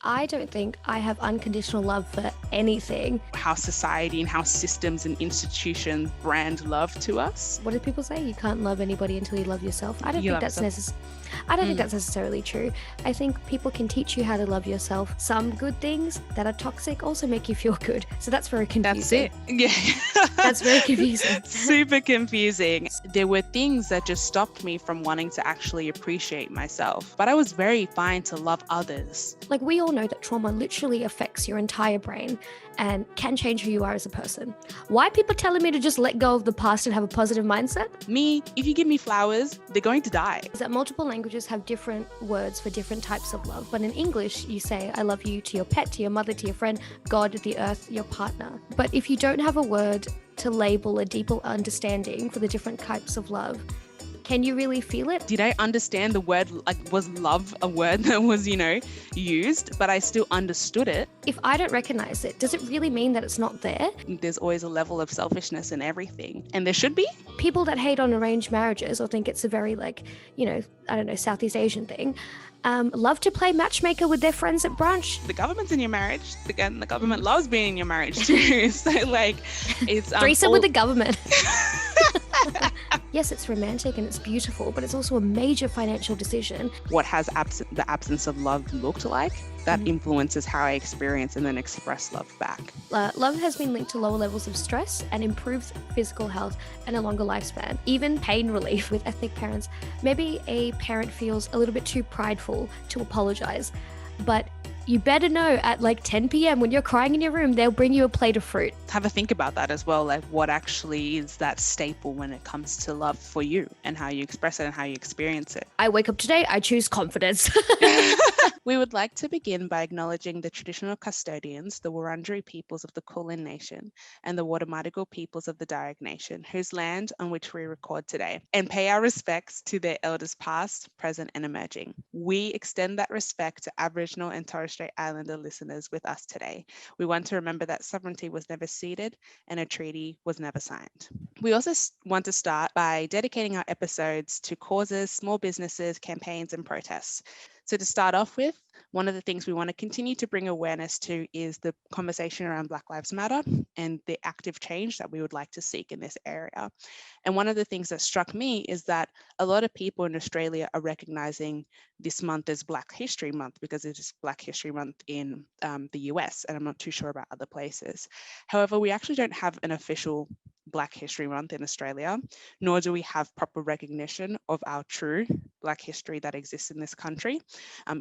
I don't think I have unconditional love for anything. How society and how systems and institutions brand love to us. What do people say? You can't love anybody until you love yourself. I don't think that's necessarily true. I think people can teach you how to love yourself. Some good things that are toxic also make you feel good. So that's very confusing. That's it. Yeah. That's very confusing. Super confusing. There were things that just stopped me from wanting to actually appreciate myself. But I was very fine to love others. Like, we all know that trauma literally affects your entire brain and can change who you are as a person. Why are people telling me to just let go of the past and have a positive mindset? Me, if you give me flowers, they're going to die. Is that multiple languages have different words for different types of love. But in English, you say, I love you to your pet, to your mother, to your friend, God, the earth, your partner. But if you don't have a word to label a deeper understanding for the different types of love, can you really feel it? Did I understand the word? Like, was love a word that was, used, but I still understood it? If I don't recognize it, does it really mean that it's not there? There's always a level of selfishness in everything, and there should be. People that hate on arranged marriages or think it's a very Southeast Asian thing, love to play matchmaker with their friends at brunch. The government's in your marriage. Again, the government loves being in your marriage too. So it's threesome with the government. Yes, it's romantic and it's beautiful, but it's also a major financial decision. What has the absence of love looked like? That influences how I experience and then express love back. Love has been linked to lower levels of stress and improves physical health and a longer lifespan. Even pain relief with ethnic parents. Maybe a parent feels a little bit too prideful to apologize, but you better know at 10 p.m. when you're crying in your room, they'll bring you a plate of fruit. Have a think about that as well. Like, what actually is that staple when it comes to love for you and how you express it and how you experience it? I wake up today, I choose confidence. We would like to begin by acknowledging the traditional custodians, the Wurundjeri peoples of the Kulin Nation, and the Wadamadigal peoples of the Darug Nation, whose land on which we record today, and pay our respects to their elders past, present, and emerging. We extend that respect to Aboriginal and Torres Strait Islander listeners with us today. We want to remember that sovereignty was never ceded and a treaty was never signed. We also want to start by dedicating our episodes to causes, small businesses, campaigns, and protests. So to start off with, one of the things we want to continue to bring awareness to is the conversation around Black Lives Matter and the active change that we would like to seek in this area. And one of the things that struck me is that a lot of people in Australia are recognizing this month as Black History Month because it is Black History Month in the US, and I'm not too sure about other places. However, we actually don't have an official Black History Month in Australia, nor do we have proper recognition of our true Black history that exists in this country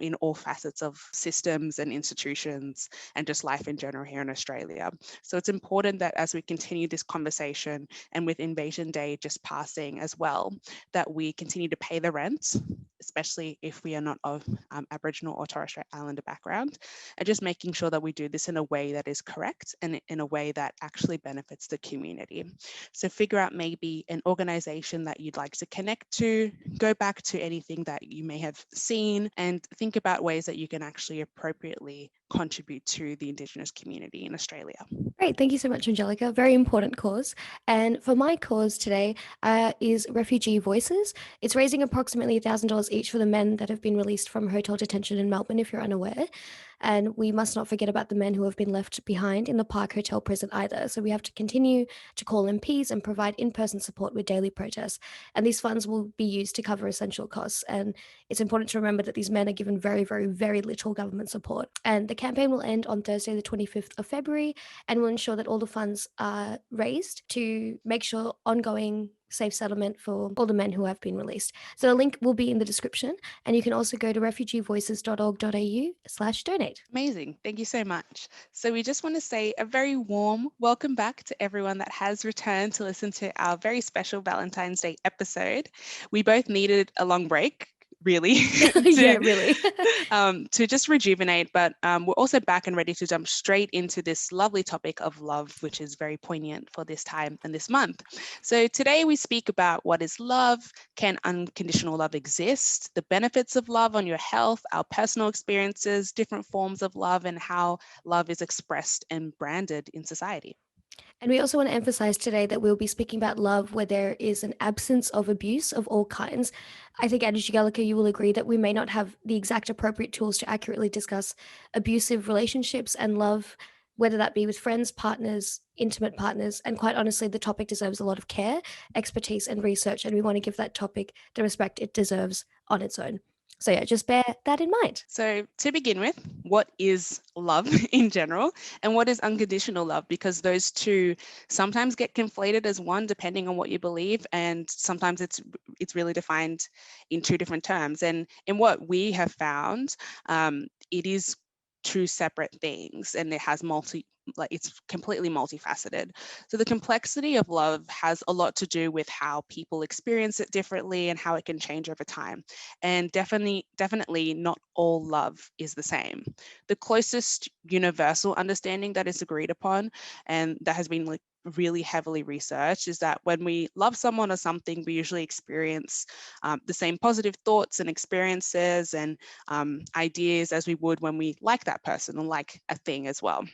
in all facets of systems and institutions and just life in general here in Australia. So it's important that as we continue this conversation, and with Invasion Day just passing as well, that we continue to pay the rent, especially if we are not of Aboriginal or Torres Strait Islander background, and just making sure that we do this in a way that is correct and in a way that actually benefits the community. So figure out maybe an organization that you'd like to connect to, go back to anything that you may have seen, and think about ways that you can actually appropriately contribute to the Indigenous community in Australia. Great, thank you so much, Angelica. Very important cause. And for my cause today is Refugee Voices. It's raising approximately $1,000 each for the men that have been released from hotel detention in Melbourne, if you're unaware. And we must not forget about the men who have been left behind in the Park Hotel prison either. So we have to continue to call MPs and provide in-person support with daily protests. And these funds will be used to cover essential costs. And it's important to remember that these men are given very, very, very little government support. And the campaign will end on Thursday, the 25th of February, and will ensure that all the funds are raised to make sure ongoing safe settlement for all the men who have been released. So the link will be in the description, and you can also go to refugeevoices.org.au/donate. Amazing. Thank you so much. So we just want to say a very warm welcome back to everyone that has returned to listen to our very special Valentine's Day episode. We both needed a long break, really. To just rejuvenate, but we're also back and ready to jump straight into this lovely topic of love, which is very poignant for this time and this month. So today we speak about what is love, can unconditional love exist, the benefits of love on your health, our personal experiences, different forms of love, and how love is expressed and branded in society. And we also want to emphasize today that we'll be speaking about love where there is an absence of abuse of all kinds. I think, Angelica, you will agree that we may not have the exact appropriate tools to accurately discuss abusive relationships and love, whether that be with friends, partners, intimate partners. And quite honestly, the topic deserves a lot of care, expertise, and research. And we want to give that topic the respect it deserves on its own. So, yeah, just bear that in mind. So, to begin with, what is love in general and what is unconditional love? Because those two sometimes get conflated as one depending on what you believe, and sometimes it's really defined in two different terms. And in what we have found, it is two separate things, and it has it's completely multifaceted. So the complexity of love has a lot to do with how people experience it differently and how it can change over time. And definitely not all love is the same. The closest universal understanding that is agreed upon and that has been really heavily researched is that when we love someone or something, we usually experience the same positive thoughts and experiences and ideas as we would when we like that person or like a thing as well,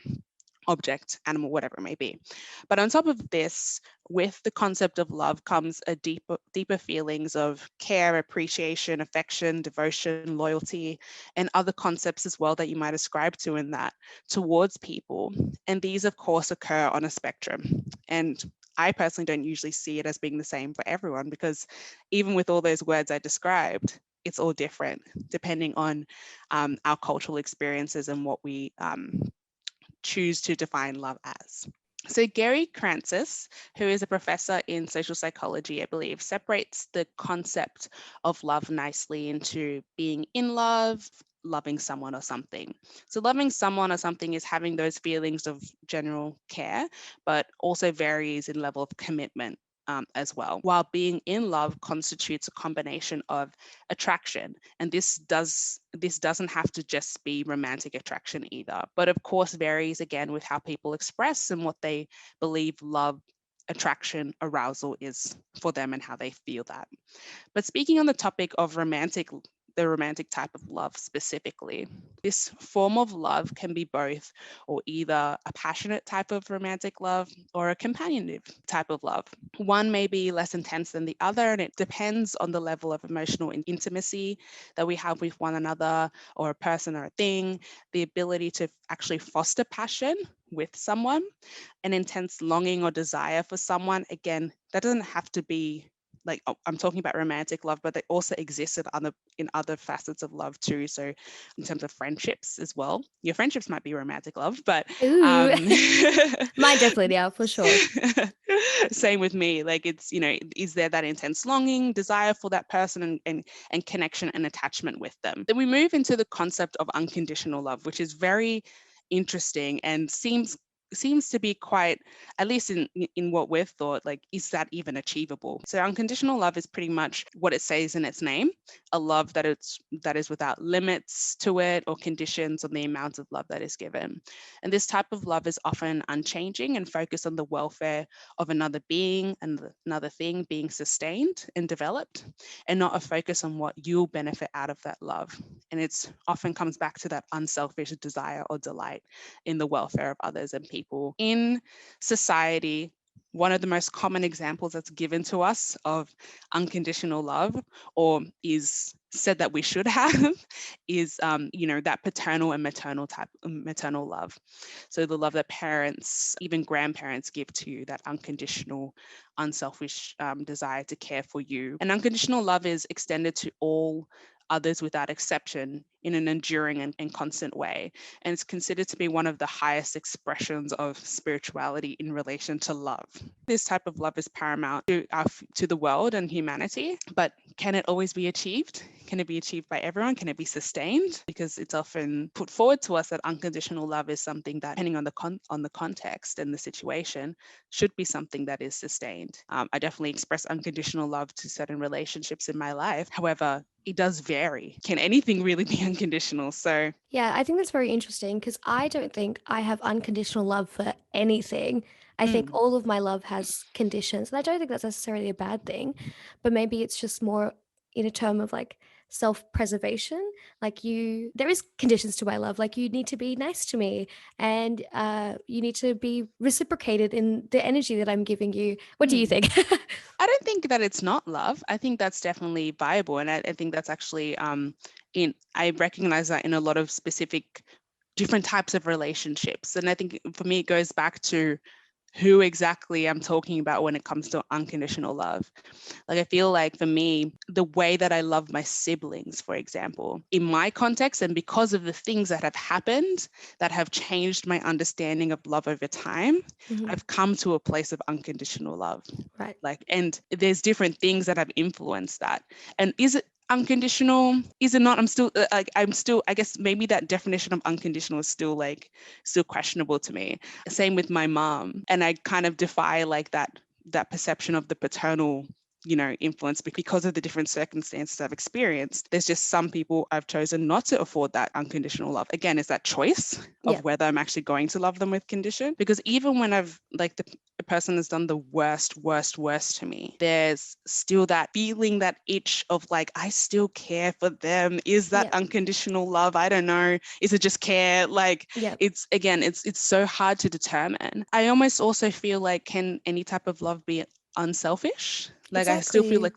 object, animal, whatever it may be. But on top of this, with the concept of love comes a deeper feelings of care, appreciation, affection, devotion, loyalty, and other concepts as well that you might ascribe to in that towards people. And these, of course, occur on a spectrum. And I personally don't usually see it as being the same for everyone because even with all those words I described, it's all different depending on our cultural experiences and what we choose to define love as. So Gary Crancis, who is a professor in social psychology, I believe, separates the concept of love nicely into being in love, loving someone or something. So loving someone or something is having those feelings of general care, but also varies in level of commitment as well. While being in love constitutes a combination of attraction, and this doesn't have to just be romantic attraction either, but of course varies again with how people express and what they believe love, attraction, arousal is for them and how they feel that. But speaking on the topic of the romantic type of love specifically, this form of love can be both or either a passionate type of romantic love or a companionate type of love. One may be less intense than the other, and it depends on the level of emotional intimacy that we have with one another or a person or a thing, the ability to actually foster passion with someone, an intense longing or desire for someone. Again, that doesn't have to be I'm talking about romantic love, but they also exist in other facets of love too. So in terms of friendships as well, your friendships might be romantic love, but Ooh, um, mine definitely are for sure. same with me. Like it's, is there that intense longing, desire for that person and connection and attachment with them? Then we move into the concept of unconditional love, which is very interesting and seems to be quite, at least in what we've thought, like, is that even achievable? So unconditional love is pretty much what it says in its name, a love that is without limits to it or conditions on the amount of love that is given. And this type of love is often unchanging and focused on the welfare of another being and another thing being sustained and developed, and not a focus on what you'll benefit out of that love. And it's often comes back to that unselfish desire or delight in the welfare of others and people. In society, one of the most common examples that's given to us of unconditional love, or is said that we should have, is that paternal and maternal love. So the love that parents, even grandparents, give to you, that unconditional, unselfish desire to care for you. And unconditional love is extended to all others without exception in an enduring and constant way. And it's considered to be one of the highest expressions of spirituality in relation to love. This type of love is paramount to the world and humanity, but can it always be achieved? Can it be achieved by everyone? Can it be sustained? Because it's often put forward to us that unconditional love is something that, depending on the context and the situation, should be something that is sustained. I definitely express unconditional love to certain relationships in my life. However, it does vary. Can anything really be unconditional? So, Yeah, I think that's very interesting because I don't think I have unconditional love for anything. I think mm, all of my love has conditions, and I don't think that's necessarily a bad thing, but maybe it's just more in a term of like self-preservation. Like there is conditions to my love. Like you need to be nice to me, and you need to be reciprocated in the energy that I'm giving you. What do you Hmm. think? I don't think that it's not love. I think that's definitely viable, and I think that's actually I recognize that in a lot of specific different types of relationships, and I think for me it goes back to who exactly I'm talking about when it comes to unconditional love. Like, I feel like for me, the way that I love my siblings, for example, in my context, and because of the things that have happened that have changed my understanding of love over time, Mhm. I've come to a place of unconditional love. Right. Like, and there's different things that have influenced that. And is it unconditional? Is it not? I guess maybe that definition of unconditional is still questionable to me. Same with my mom. And I kind of defy like that perception of the paternal influence because of the different circumstances I've experienced. There's just some people I've chosen not to afford that unconditional love. Again, is that choice Yeah. of whether I'm actually going to love them with condition? Because even when I've like the person has done the worst to me, there's still that feeling, that itch of like, I still care for them. Is that Yeah. unconditional love? I don't know. Is it just care? Like, Yeah. it's so hard to determine. I almost also feel like, can any type of love be unselfish? Like, I still feel Exactly. like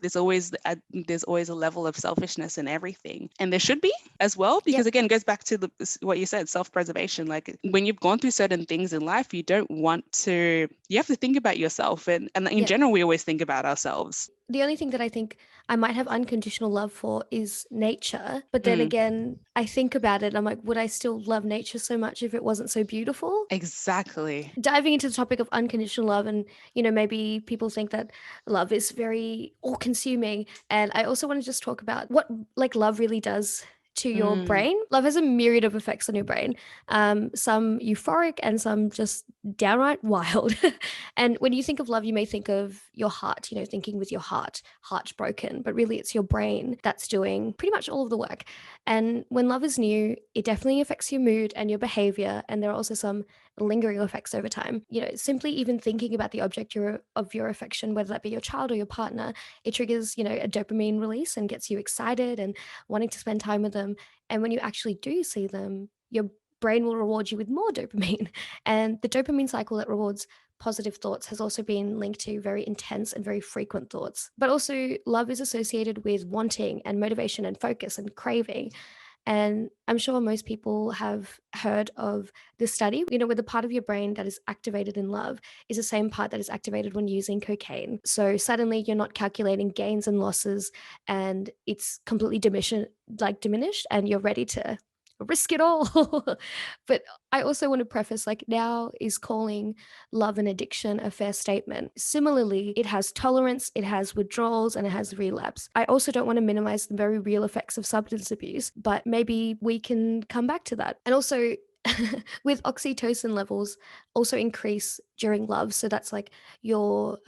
there's always a level of selfishness in everything, and there should be as well, because Yep. again, it goes back to what you said, self-preservation. Like, when you've gone through certain things in life, you have to think about yourself, and in Yep. general, we always think about ourselves. The only thing that I think I might have unconditional love for is nature. But then Mm, again, I think about it, I'm like, would I still love nature so much if it wasn't so beautiful? exactly. Diving into the topic of unconditional love, and maybe people think that love is very all consuming, and I also want to just talk about what like love really does to your Mm, brain. Love has a myriad of effects on your brain, some euphoric and some just downright wild. And when you think of love, you may think of your heart, thinking with your heart broken, but really it's your brain that's doing pretty much all of the work. And when love is new, it definitely affects your mood and your behavior, and there are also some lingering effects over time. Simply even thinking about the object of your affection, whether that be your child or your partner, it triggers, a dopamine release and gets you excited and wanting to spend time with them. And when you actually do see them, your brain will reward you with more dopamine. And the dopamine cycle that rewards positive thoughts has also been linked to very intense and very frequent thoughts. But also, love is associated with wanting and motivation and focus and craving. And I'm sure most people have heard of this study, where the part of your brain that is activated in love is the same part that is activated when using cocaine. So suddenly you're not calculating gains and losses, and it's completely diminished, and you're ready to risk it all. But I also want to preface, like, now is calling love an addiction a fair statement? Similarly, it has tolerance, it has withdrawals, and it has relapse. I also don't want to minimize the very real effects of substance abuse, but maybe we can come back to that. And also, with oxytocin levels also increase during love, so that's like it'll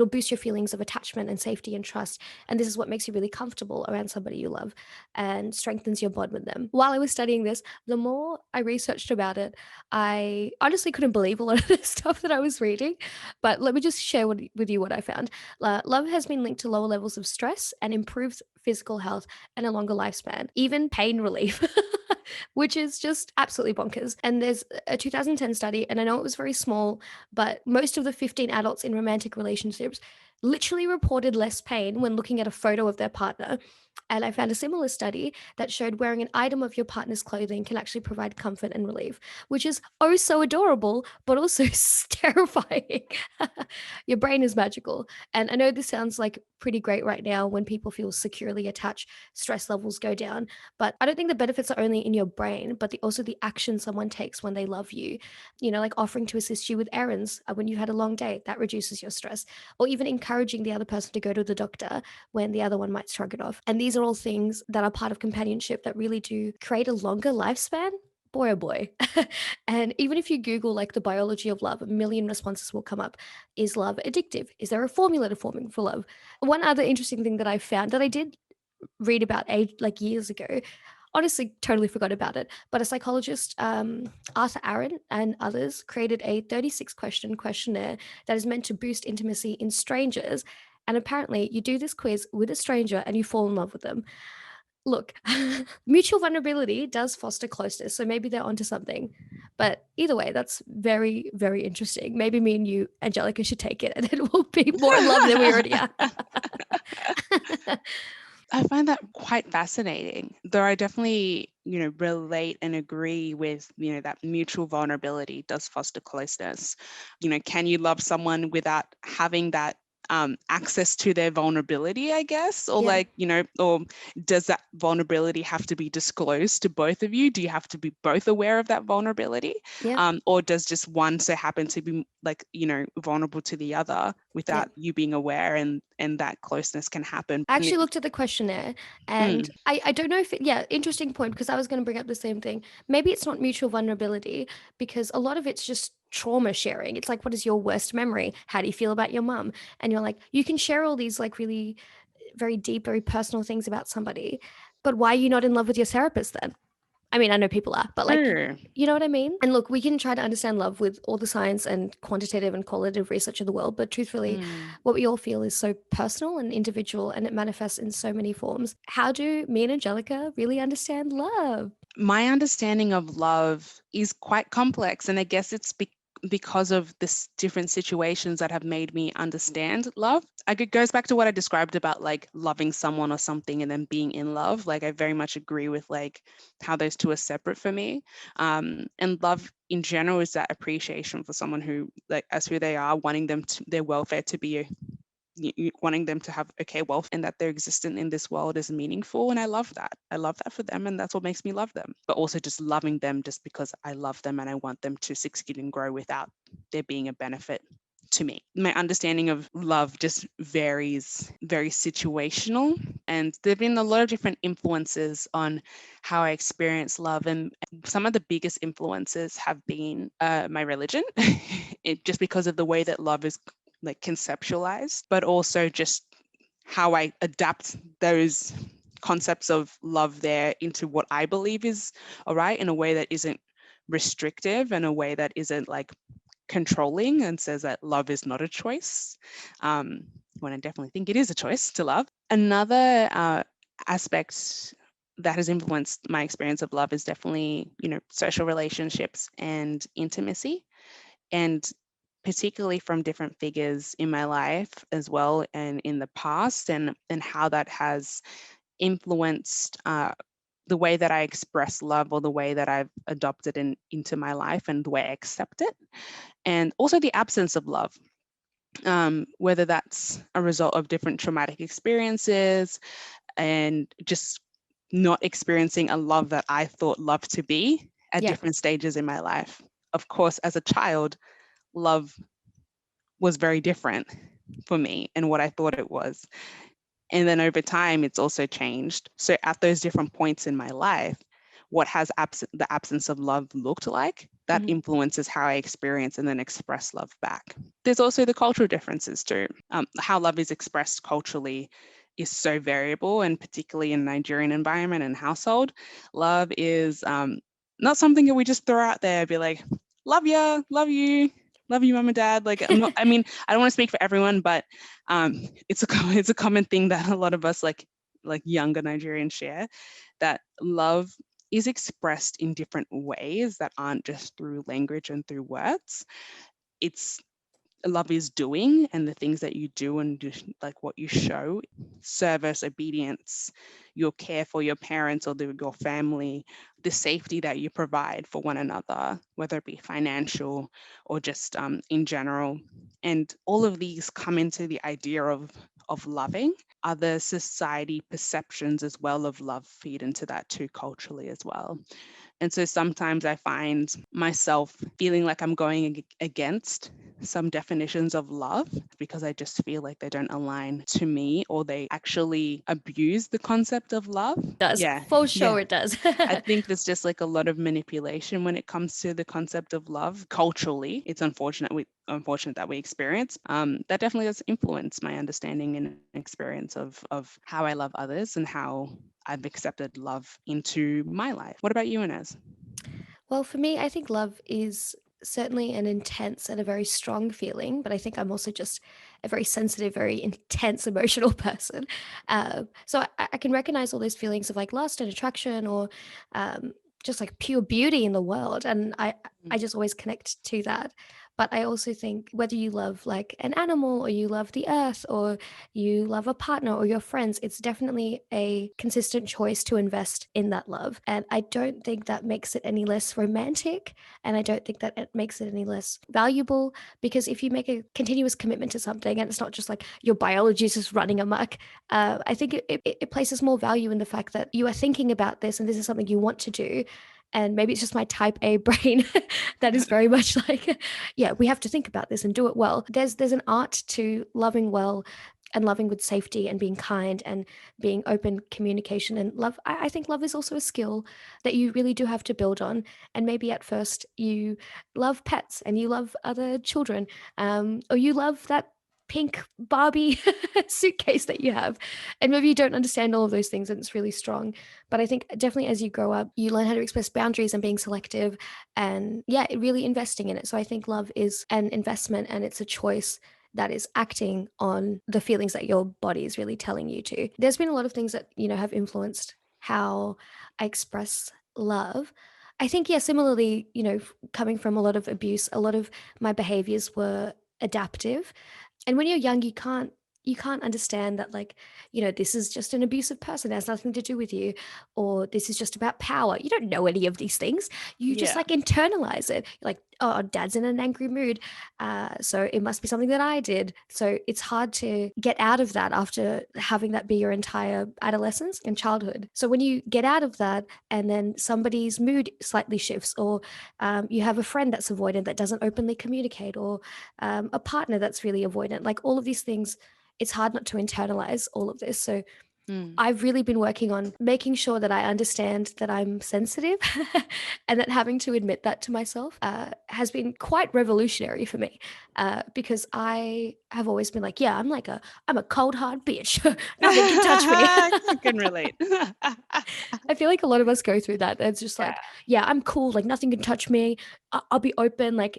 boost your feelings of attachment and safety and trust, and this is what makes you really comfortable around somebody you love and strengthens your bond with them. While I was studying this, the more I researched about it, I honestly couldn't believe a lot of the stuff that I was reading, but let me just share with you what I found. Love has been linked to lower levels of stress and improved physical health and a longer lifespan, even pain relief. Which is just absolutely bonkers. And there's a 2010 study, and I know it was very small, but most of the 15 adults in romantic relationships literally reported less pain when looking at a photo of their partner. And I found a similar study that showed wearing an item of your partner's clothing can actually provide comfort and relief, which is oh so adorable, but also terrifying. Your brain is magical. And I know this sounds like pretty great right now when people feel securely attached, stress levels go down. But I don't think the benefits are only in your brain, but also the action someone takes when they love you. Like offering to assist you with errands when you had a long day, that reduces your stress. Or even encouraging the other person to go to the doctor when the other one might shrug it off. And these are all things that are part of companionship that really do create a longer lifespan. Boy, oh boy. And even if you Google like the biology of love, a million responses will come up. Is love addictive? Is there a formula to forming for love? One other interesting thing that I found that I did read about like years ago, honestly totally forgot about it, but a psychologist, Arthur Aaron and others, created a 36 question questionnaire that is meant to boost intimacy in strangers. And apparently you do this quiz with a stranger and you fall in love with them. Look, mutual vulnerability does foster closeness, so maybe they're onto something. But either way, that's very, very interesting. Maybe me and you, Angelica, should take it, and then we'll be more in love than we already are. I find that quite fascinating, though I definitely, relate and agree with, that mutual vulnerability does foster closeness. Can you love someone without having that access to their vulnerability, I guess? Or Yeah. or does that vulnerability have to be disclosed to both of you? Do you have to be both aware of that vulnerability? Yeah. Or does just one so happen to be vulnerable to the other Yeah. without you being aware, and that closeness can happen? I actually looked at the questionnaire and Mm, I don't know if yeah, interesting point because I was going to bring up the same thing. Maybe it's not mutual vulnerability because a lot of it's just trauma sharing. It's like, what is your worst memory? How do you feel about your mum? And you're like, you can share all these like really very deep, very personal things about somebody, but why are you not in love with your therapist then? I mean, I know people are, but like, true. you know what I mean? And look, we can try to understand love with all the science and quantitative and qualitative research of the world, but truthfully, Mm. what we all feel is so personal and individual and it manifests in so many forms. How do me and Angelica really understand love? My understanding of love is quite complex, and I guess it's because of this different situations that have made me understand love. It goes back to what I described about like loving someone or something and then being in love. Like I very much agree with like how those two are separate for me. And love in general is that appreciation for someone who like as who they are, wanting them to their welfare to be wanting them to have okay wealth and that their existence in this world is meaningful. And I love that for them, and that's what makes me love them. But also just loving them just because I love them and I want them to succeed and grow without there being a benefit to me. My understanding of love just varies, very situational, and there have been a lot of different influences on how I experience love. And some of the biggest influences have been my religion, just because of the way that love is like conceptualized, but also just how I adapt those concepts of love there into what I believe is all right in a way that isn't restrictive, and a way that isn't like controlling and says that love is not a choice, when I definitely think it is a choice to love. Another aspect that has influenced my experience of love is definitely, social relationships and intimacy, and particularly from different figures in my life as well and in the past, and how that has influenced the way that I express love, or the way that I've adopted into my life, and the way I accept it, and also the absence of love, whether that's a result of different traumatic experiences and just not experiencing a love that I thought love to be at Yeah. different stages in my life. Of course, as a child, love was very different for me and what I thought it was. And then over time, it's also changed. So at those different points in my life, what has the absence of love looked like, that Mhm. influences how I experience and then express love back. There's also the cultural differences too. How love is expressed culturally is so variable, and particularly in Nigerian environment and household, love is not something that we just throw out there, be like, love ya, love you, mom and dad. Like, I'm not, I mean, I don't want to speak for everyone, but it's a common thing that a lot of us like younger Nigerians share, that love is expressed in different ways that aren't just through language and through words. It's love is doing, and the things that you do and just like what you show, service, obedience, your care for your parents or your family, the safety that you provide for one another, whether it be financial or just in general. And all of these come into the idea of loving. Other society perceptions as well of love feed into that too, culturally as well. And so sometimes I find myself feeling like I'm going against some definitions of love because I just feel like they don't align to me, or they actually abuse the concept of love. Does. Yeah, For yeah. sure it does. I think there's just like a lot of manipulation when it comes to the concept of love culturally. It's unfortunate that we experience. That definitely does influence my understanding and experience of how I love others and how I've accepted love into my life. What about you, Inez? Well, for me, I think love is certainly an intense and a very strong feeling, but I think I'm also just a very sensitive, very intense emotional person. So I can recognize all those feelings of like lust and attraction, or um, just like pure beauty in the world. And I Mm. just always connect to that. But I also think whether you love like an animal, or you love the earth, or you love a partner or your friends, it's definitely a consistent choice to invest in that love. And I don't think that makes it any less romantic. And I don't think that it makes it any less valuable, because if you make a continuous commitment to something and it's not just like your biology is just running amok, I think it places more value in the fact that you are thinking about this and this is something you want to do. And maybe it's just my type A brain that is very much like, yeah, we have to think about this and do it well. There's an art to loving well, and loving with safety, and being kind, and being open communication. And love, I think love is also a skill that you really do have to build on. And maybe at first you love pets and you love other children, or you love that pink Barbie suitcase that you have. And maybe you don't understand all of those things and it's really strong. But I think definitely as you grow up, you learn how to express boundaries and being selective, and yeah, really investing in it. So I think love is an investment, and it's a choice that is acting on the feelings that your body is really telling you to. There's been a lot of things that, have influenced how I express love. I think, yeah, similarly, coming from a lot of abuse, a lot of my behaviors were adaptive. And when you're young, you can't understand that, like, this is just an abusive person, it has nothing to do with you, or this is just about power. You don't know any of these things. You just Yeah. like internalize it. You're like, oh, dad's in an angry mood, so it must be something that I did. So it's hard to get out of that after having that be your entire adolescence and childhood. So when you get out of that, and then somebody's mood slightly shifts, or you have a friend that's avoidant that doesn't openly communicate, or a partner that's really avoidant, like all of these things, it's hard not to internalize all of this. So Mm. I've really been working on making sure that I understand that I'm sensitive, and that having to admit that to myself has been quite revolutionary for me, because I have always been like, yeah, I'm a cold hard bitch. Nothing can touch me. I can relate. I feel like a lot of us go through that. It's just Yeah. like, yeah, I'm cool. Like nothing can touch me. I'll be open. Like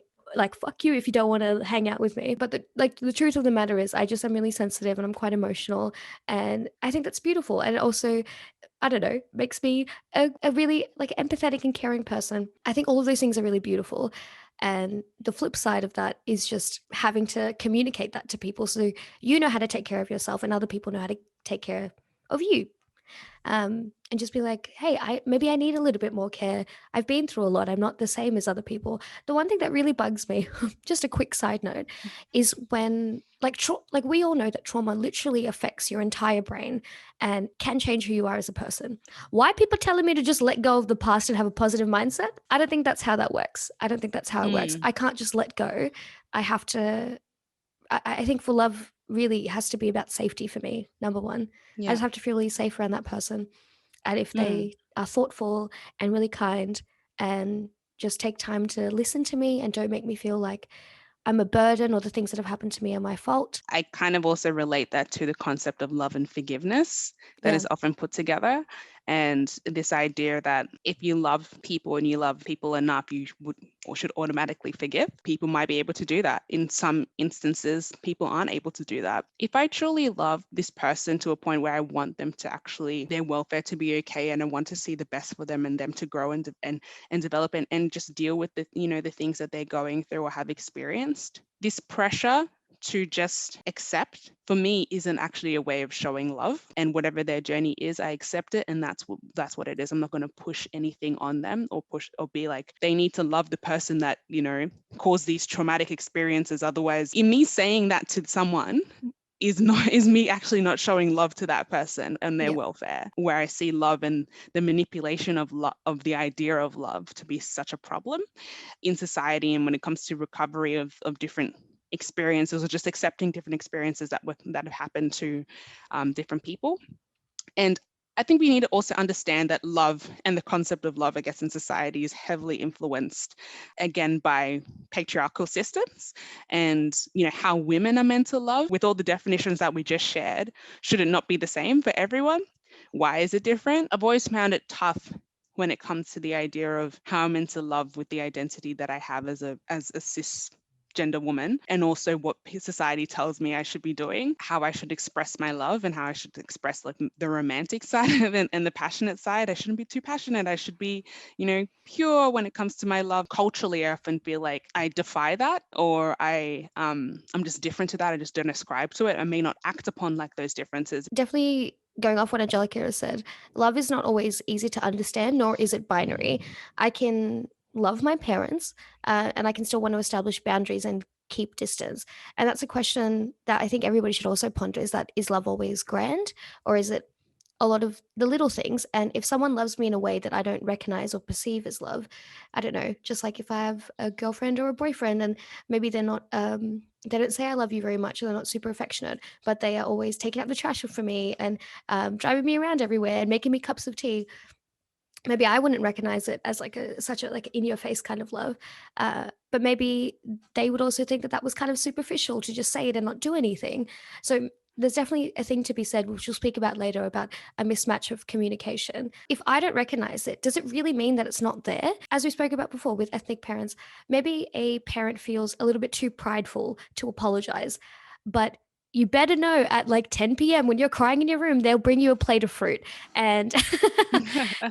fuck you if you don't want to hang out with me. But the truth of the matter is, I just am really sensitive and I'm quite emotional, and I think that's beautiful. And it also, I don't know, makes me a really like empathetic and caring person. I think all of those things are really beautiful. And the flip side of that is just having to communicate that to people, so you know how to take care of yourself and other people know how to take care of you, and just be like, hey, maybe I need a little bit more care. I've been through a lot. I'm not the same as other people. The one thing that really bugs me, just a quick side note, is when like we all know that trauma literally affects your entire brain and can change who you are as a person. Why people telling me to just let go of the past and have a positive mindset? I don't think that's how that works. I don't think that's how it works. Mm. I can't just let go. I have to. I think for love really has to be about safety for me. Number one, I Yeah. just have to feel really safe around that person. And if Mm. they are thoughtful and really kind, and just take time to listen to me and don't make me feel like I'm a burden, or the things that have happened to me are my fault. I kind of also relate that to the concept of love and forgiveness that Yeah. is often put together. And this idea that if you love people and you love people enough, you would or should automatically forgive. People might be able to do that. In some instances, people aren't able to do that. If I truly love this person to a point where I want them to actually, their welfare to be okay, and I want to see the best for them and them to grow and develop and just deal with the, the things that they're going through or have experienced, this pressure to just accept for me isn't actually a way of showing love. And whatever their journey is, I accept it, and that's what it is. I'm not going to push anything on them or push or be like they need to love the person that caused these traumatic experiences. Otherwise, in me saying that to someone is me actually not showing love to that person and their Yeah. welfare, where I see love and the manipulation of of the idea of love to be such a problem in society, and when it comes to recovery of different experiences, or just accepting different experiences that have happened to different people. And I think we need to also understand that love and the concept of love, I guess, in society is heavily influenced, again, by patriarchal systems, and how women are meant to love. With all the definitions that we just shared, should it not be the same for everyone? Why is it different? I've always found it tough when it comes to the idea of how I'm into love with the identity that I have as a cisgender woman, and also what society tells me I should be doing, how I should express my love and how I should express like the romantic side of it and the passionate side. I shouldn't be too passionate. I should be, pure when it comes to my love. Culturally, I often feel like I defy that, or I'm just different to that. I just don't ascribe to it. I may not act upon like those differences. Definitely going off what Angelica has said, love is not always easy to understand, nor is it binary. I can love my parents, and I can still want to establish boundaries and keep distance. And that's a question that I think everybody should also ponder: is love always grand, or is it a lot of the little things? And if someone loves me in a way that I don't recognize or perceive as love, I don't know, just like if I have a girlfriend or a boyfriend and maybe they're not they don't say I love you very much, or they're not super affectionate, but they are always taking out the trash for me and driving me around everywhere and making me cups of tea. Maybe I wouldn't recognize it as like such a like in your face kind of love, but maybe they would also think that that was kind of superficial to just say it and not do anything. So there's definitely a thing to be said, which we'll speak about later, about a mismatch of communication. If I don't recognize it, does it really mean that it's not there? As we spoke about before with ethnic parents, maybe a parent feels a little bit too prideful to apologize, but you better know at like 10 p.m. when you're crying in your room, they'll bring you a plate of fruit and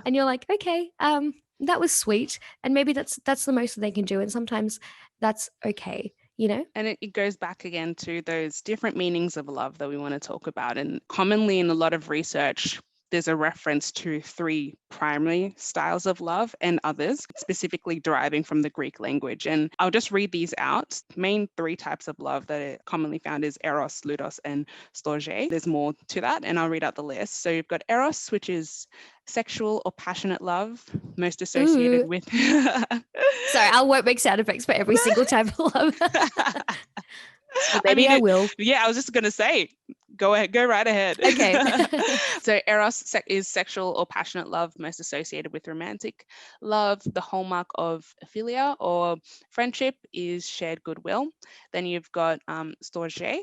and you're like, okay, that was sweet, and maybe that's the most that they can do, and sometimes that's okay, you know. And it goes back again to those different meanings of love that we want to talk about. And commonly in a lot of research, there's a reference to 3 primary styles of love and others, specifically deriving from the Greek language. And I'll just read these out. Main 3 types of love that are commonly found is eros, ludus, and storge. There's more to that, and I'll read out the list. So you've got eros, which is sexual or passionate love, most associated Ooh, with sorry, I won't make sound effects for every single type of love. Or I maybe mean, I will. yeah, I was just going to say, go ahead, go right ahead. Okay. So, eros is sexual or passionate love, most associated with romantic love. The hallmark of philia or friendship is shared goodwill. Then you've got storge,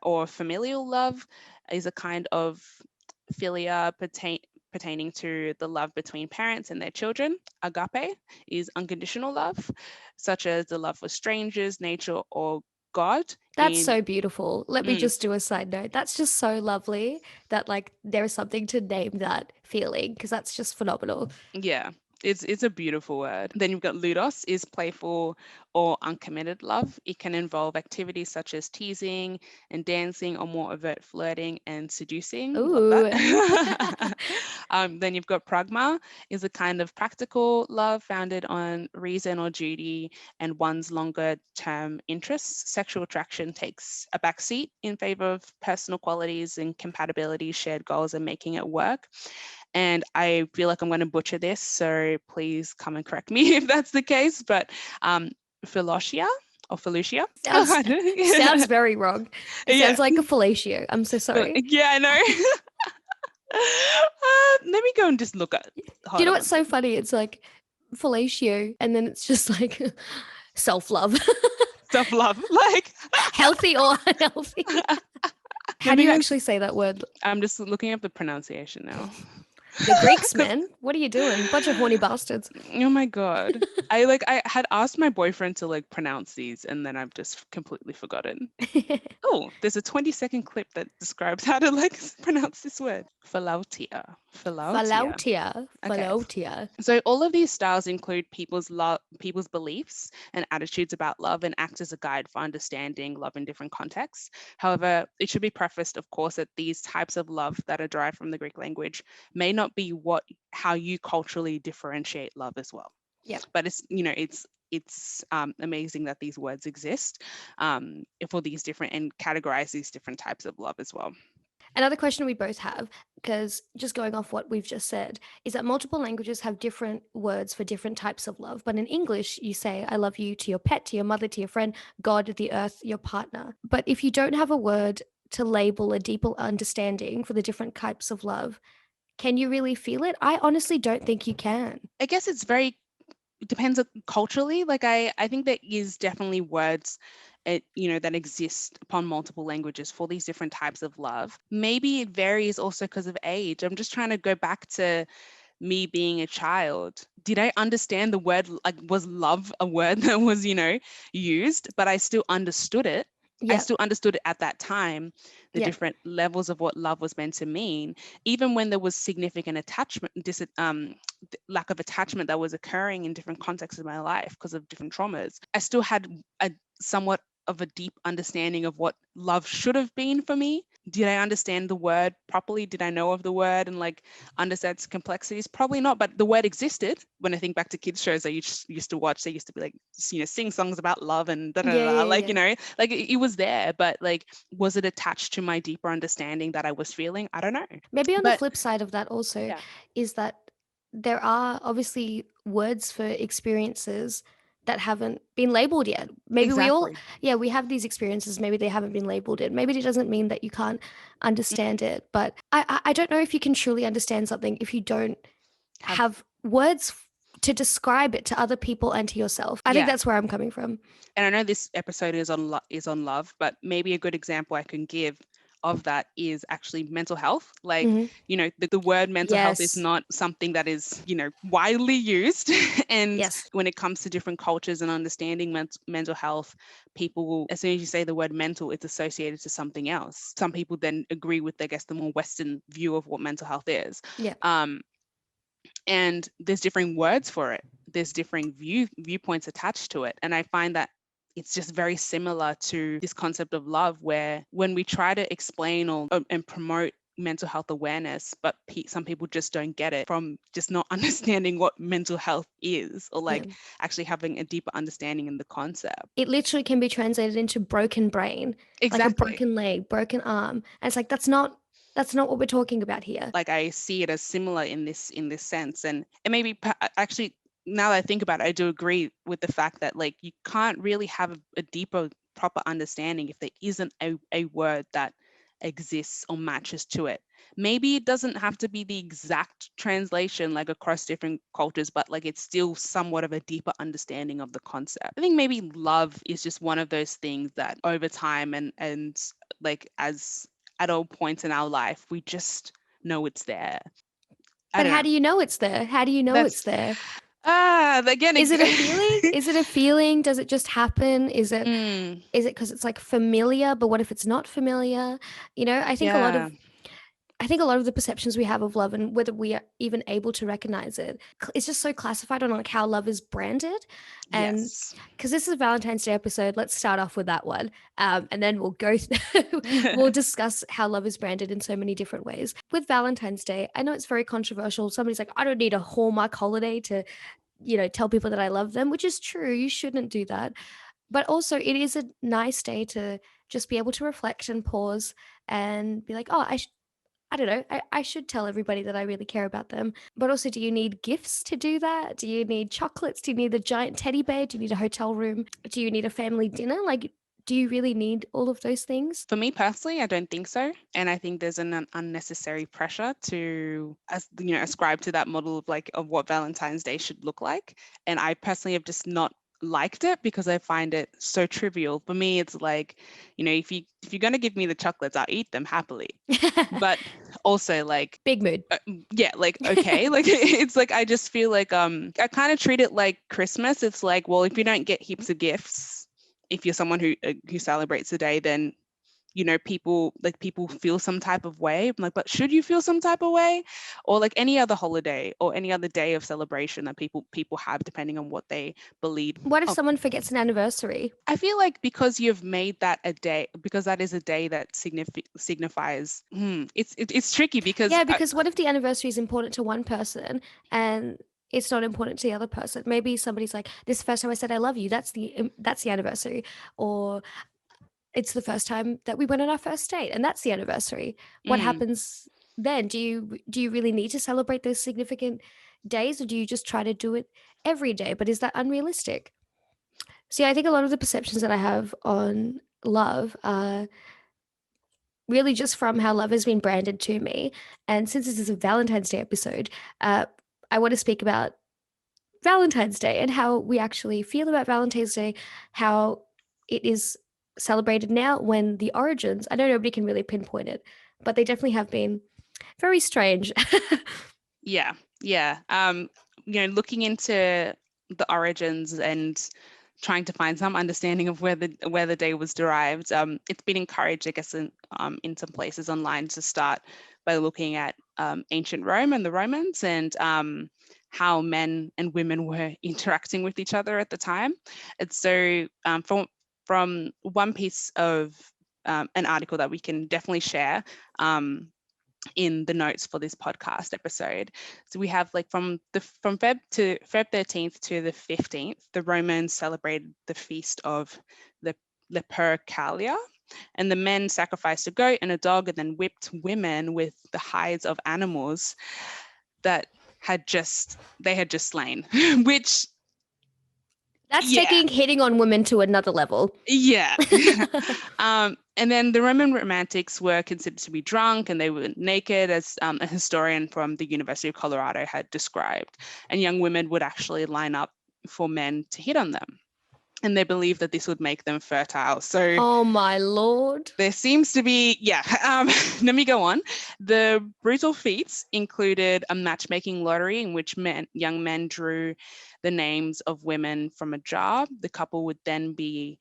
or familial love, is a kind of philia pertaining to the love between parents and their children. Agape is unconditional love, such as the love for strangers, nature, or God. That's so beautiful. Let me Mm, just do a side note. That's just so lovely that like there is something to name that feeling, because that's just phenomenal. yeah, it's a beautiful word. Then you've got ludos, is playful or uncommitted love. It can involve activities such as teasing and dancing, or more overt flirting and seducing. Love Ooh. that. Then you've got pragma, is a kind of practical love founded on reason or duty and one's longer term interests. Sexual attraction takes a backseat in favor of personal qualities and compatibility, shared goals, and making it work. And I feel like I'm going to butcher this, so please come and correct me if that's the case. But Philotia or Felucia? Sounds sounds very wrong. It Yeah, sounds like a fellatio. I'm so sorry. yeah, I know. Let me go and just look at. Do you Hold know on one what's so second. funny? It's like fellatio, and then it's just like self-love. Self love, like. Healthy or unhealthy. How Let do me you go. actually say that word? I'm just looking up the pronunciation now. The Greeks, 'Cause man. What are you doing? Bunch of horny bastards. oh my god. I had asked my boyfriend to like pronounce these, and then I've just completely forgotten. Oh, there's a 20-second clip that describes how to like pronounce this word. Philautia. Philautia. Philautia. Okay. Philautia. So all of these styles include people's beliefs and attitudes about love, and act as a guide for understanding love in different contexts. However, it should be prefaced, of course, that these types of love that are derived from the Greek language may not be how you culturally differentiate love as well. Yep. But it's amazing that these words exist, for these different, and categorize these different types of love as well. Another question we both have, because just going off what we've just said, is that multiple languages have different words for different types of love. But in English, you say, I love you to your pet, to your mother, to your friend, God, the earth, your partner. But if you don't have a word to label a deeper understanding for the different types of love, can you really feel it? I honestly don't think you can. I guess it depends culturally. Like I think there is definitely words that exist upon multiple languages for these different types of love. Maybe it varies also because of age. I'm just trying to go back to me being a child, did I understand the word? Like, was love a word that was, used, but I still understood it. I Yeah. still understood it at that time, the Yeah. different levels of what love was meant to mean, even when there was significant attachment, lack of attachment that was occurring in different contexts of my life because of different traumas. I still had a somewhat of a deep understanding of what love should have been for me. Did I understand the word properly? Did I know of the word and like understand its complexities? Probably not, but the word existed. When I think back to kids shows I used to watch, they used to be like, sing songs about love and da da da, Yeah. da. Yeah. Like, Yeah. like it was there, but like, was it attached to my deeper understanding that I was feeling? I don't know. Maybe on the But flip side of that also yeah, is that there are obviously words for experiences that haven't been labeled yet. Maybe we all, exactly. yeah, we have these experiences. Maybe they haven't been labeled yet. Maybe it doesn't mean that you can't understand it. But I don't know if you can truly understand something if you don't Have have words to describe it to other people and to yourself. I think yeah. that's where I'm coming from. And I know this episode is on love, but maybe a good example I can give of that is actually mental health. Like, Hmm. the word mental health is Yes. not something that is, widely used. And Yes. when it comes to different cultures and understanding mental health, people will, as soon as you say the word mental, it's associated to something else. Some people then agree with, I guess, the more Western view of what mental health is. Yeah. Um, and there's different words for it, there's different viewpoints attached to it, and I find that it's just very similar to this concept of love, where when we try to explain or and promote mental health awareness, but some people just don't get it from just not understanding what mental health is, or Yeah. like actually having a deeper understanding in the concept. It literally can be translated into broken brain, like a Exactly. broken leg, broken arm. And it's like that's not what we're talking about here. Like, I see it as similar in this sense, and maybe actually, now that I think about it, I do agree with the fact that like you can't really have a deeper proper understanding if there isn't a word that exists or matches to it. Maybe it doesn't have to be the exact translation like across different cultures, but like it's still somewhat of a deeper understanding of the concept. I think maybe love is just one of those things that over time and like as at all points in our life, we just know it's there. I But don't how know. do you know it's there? How do you know it's That's there? again. Is it a feeling? Is it a feeling? Does it just happen? Is it Mm, is it because it's like familiar, but what if it's not familiar? I think a lot yeah. of I think a lot of the perceptions we have of love and whether we are even able to recognize it, it's just so classified on like how love is branded. And Yes. because this is a Valentine's Day episode, let's start off with that one. And then we'll go, we'll discuss how love is branded in so many different ways. With Valentine's Day, I know it's very controversial. Somebody's like, I don't need a Hallmark holiday to, tell people that I love them, which is true. You shouldn't do that. But also, it is a nice day to just be able to reflect and pause and be like, oh, I don't know. I should tell everybody that I really care about them. But also, do you need gifts to do that? Do you need chocolates? Do you need a giant teddy bear? Do you need a hotel room? Do you need a family dinner? Like, do you really need all of those things? For me personally, I don't think so, and I think there's an unnecessary pressure to, ascribe to that model of like of what Valentine's Day should look like. And I personally have just not liked it because I find it so trivial. For me, it's like, if you're gonna give me the chocolates, I'll eat them happily. But also like Big mood. yeah, like okay, like it's like I just feel like I kind of treat it like Christmas. It's like, well, if you don't get heaps of gifts, if you're someone who celebrates the day, then people feel some type of way. I'm like, but should you feel some type of way? Or like any other holiday or any other day of celebration that people have, depending on what they believe. What if Oh, someone forgets an anniversary? I feel like because you've made that a day, because that is a day that signifies. It's tricky because Yeah, because what if the anniversary is important to one person and it's not important to the other person? Maybe somebody's like, "This is the first time I said I love you." That's the anniversary, or it's the first time that we went on our first date and that's the anniversary. What mm, happens then? Do you really need to celebrate those significant days, or do you just try to do it every day? But is that unrealistic? See, I think a lot of the perceptions that I have on love are really just from how love has been branded to me. And since this is a Valentine's Day episode, uh, I want to speak about Valentine's Day and how we actually feel about Valentine's Day, how it is celebrated now, when the origins, I know nobody can really pinpoint it, but they definitely have been very strange. yeah. Yeah. Looking into the origins and trying to find some understanding of where the day was derived. It's been encouraged, I guess, in some places online to start by looking at ancient Rome and the Romans and how men and women were interacting with each other at the time. And so from one piece of an article that we can definitely share. In the notes for this podcast episode. So we have like from Feb 13th to the 15th, the Romans celebrated the feast of the Lupercalia, and the men sacrificed a goat and a dog and then whipped women with the hides of animals that they had just slain, which That's yeah. taking hitting on women to another level. Yeah. And then the Roman romantics were considered to be drunk and they were naked, as a historian from the University of Colorado had described. And young women would actually line up for men to hit on them. And they believed that this would make them fertile. So Oh my lord. there seems to be, yeah. Let me go on. The brutal feats included a matchmaking lottery in which young men drew the names of women from a jar. The couple would then be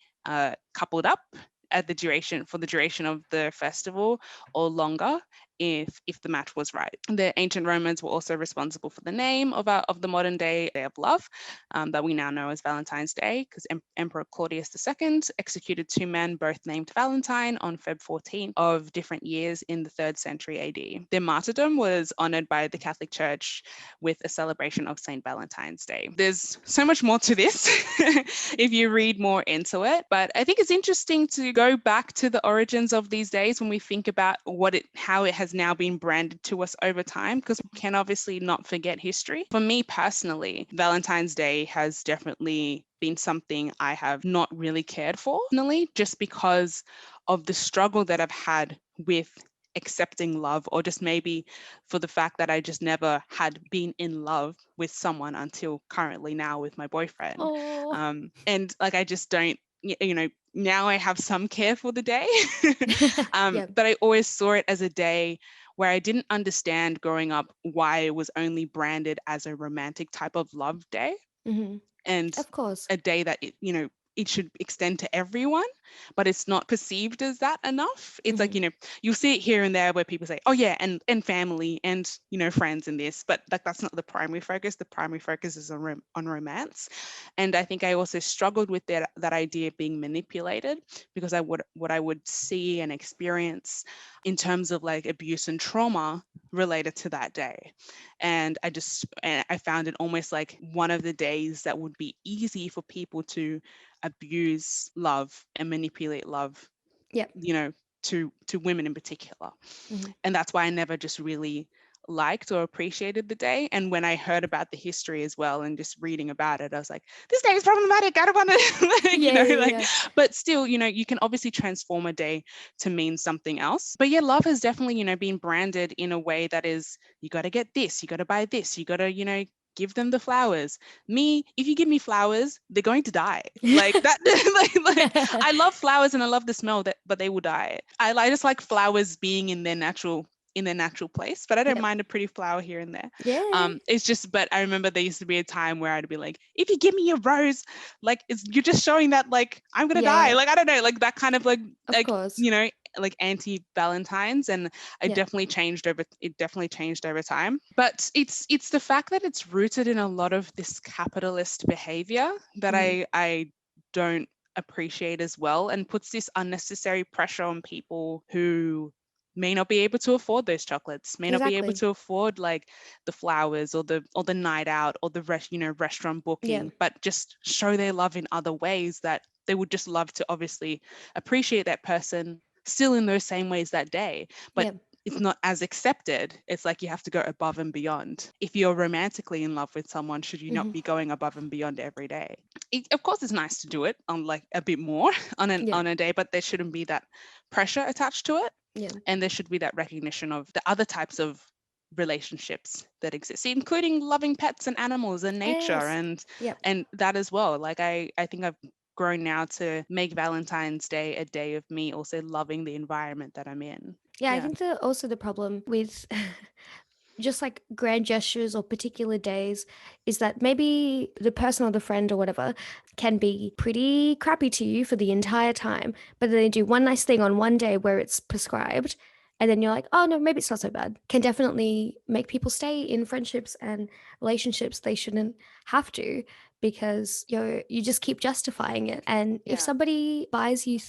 coupled up for the duration of the festival or longer if the match was right. The ancient Romans were also responsible for the name of the modern day of love that we now know as Valentine's Day, because Emperor Claudius II executed two men both named Valentine on Feb 14th of different years in the 3rd century AD. Their martyrdom was honored by the Catholic Church with a celebration of St. Valentine's Day. There's so much more to this if you read more into it, but I think it's interesting to go back to the origins of these days when we think about how it has now been branded to us over time, because we can obviously not forget history. For me personally, Valentine's Day has definitely been something I have not really cared for, personally, just because of the struggle that I've had with accepting love, or just maybe for the fact that I just never had been in love with someone until currently now with my boyfriend. Oh. And like I just don't, now I have some care for the day. Yeah. But I always saw it as a day where I didn't understand growing up why it was only branded as a romantic type of love day, Hmm. and Of course. a day that it should extend to everyone, but it's not perceived as that enough. It's like, Hmm. you'll see it here and there where people say, oh yeah, and family and friends and this, but like that's not the primary focus. The primary focus is on romance. And I think I also struggled with that idea of being manipulated, because what I would see and experience in terms of like abuse and trauma related to that day. And I found it almost like one of the days that would be easy for people to abuse love and manipulate love, Yep. to women in particular. Hmm. And that's why I never just really liked or appreciated the day. And when I heard about the history as well and just reading about it, I was like, this day is problematic. I don't want to, Yeah, yeah, like, yeah. but still, you can obviously transform a day to mean something else. But yeah, love has definitely, been branded in a way that is, you got to get this, you got to buy this, you got to, give them the flowers. Me, if you give me flowers, they're going to die. Like that, like I love flowers and I love the smell that, but they will die. I just like flowers being in their natural place, but I don't Yep. mind a pretty flower here and there. Yeah. It's just, but I remember there used to be a time where I'd be like, if you give me a rose, like you're just showing that like I'm gonna die. Yeah. Like I don't know, like that kind of Of like course. like anti-Valentines, and Yeah. it definitely changed over time. But it's the fact that it's rooted in a lot of this capitalist behavior that Hmm. I don't appreciate as well, and puts this unnecessary pressure on people who may not be able to afford those chocolates, may not be able Exactly. to afford like the flowers or the night out or the restaurant Yeah. booking, but just show their love in other ways that they would just love to obviously appreciate that person still in those same ways that day. But Yeah. it's not as accepted. It's like you have to go above and beyond. If you're romantically in love with someone, should you not Hmm. be going above and beyond every day? Of course, it's nice to do it on like a bit more Yeah. on a day, but there shouldn't be that pressure attached to it, Yeah. and there should be that recognition of the other types of relationships that exist, including loving pets and animals and nature, Yes. Yep. and that as well. Like I think I've grown now to make Valentine's Day a day of me also loving the environment that I'm in. Yeah, I Yeah. think also the problem with just like grand gestures or particular days, is that maybe the person or the friend or whatever can be pretty crappy to you for the entire time, but then they do one nice thing on one day where it's prescribed. And then you're like, oh no, maybe it's not so bad. Can definitely make people stay in friendships and relationships they shouldn't have to, because you just keep justifying it. And if Yeah. somebody buys you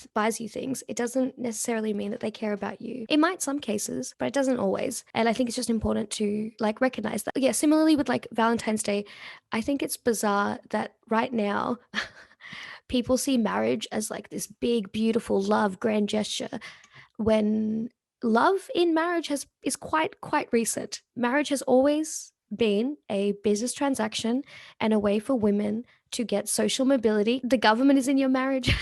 things, it doesn't necessarily mean that they care about you. It might some cases, but it doesn't always. And I think it's just important to like recognize that. Yeah, similarly with like Valentine's Day, I think it's bizarre that right now people see marriage as like this big beautiful love grand gesture, when love in marriage has is quite recent. Marriage has always been a business transaction and a way for women to get social mobility. The government is in your marriage.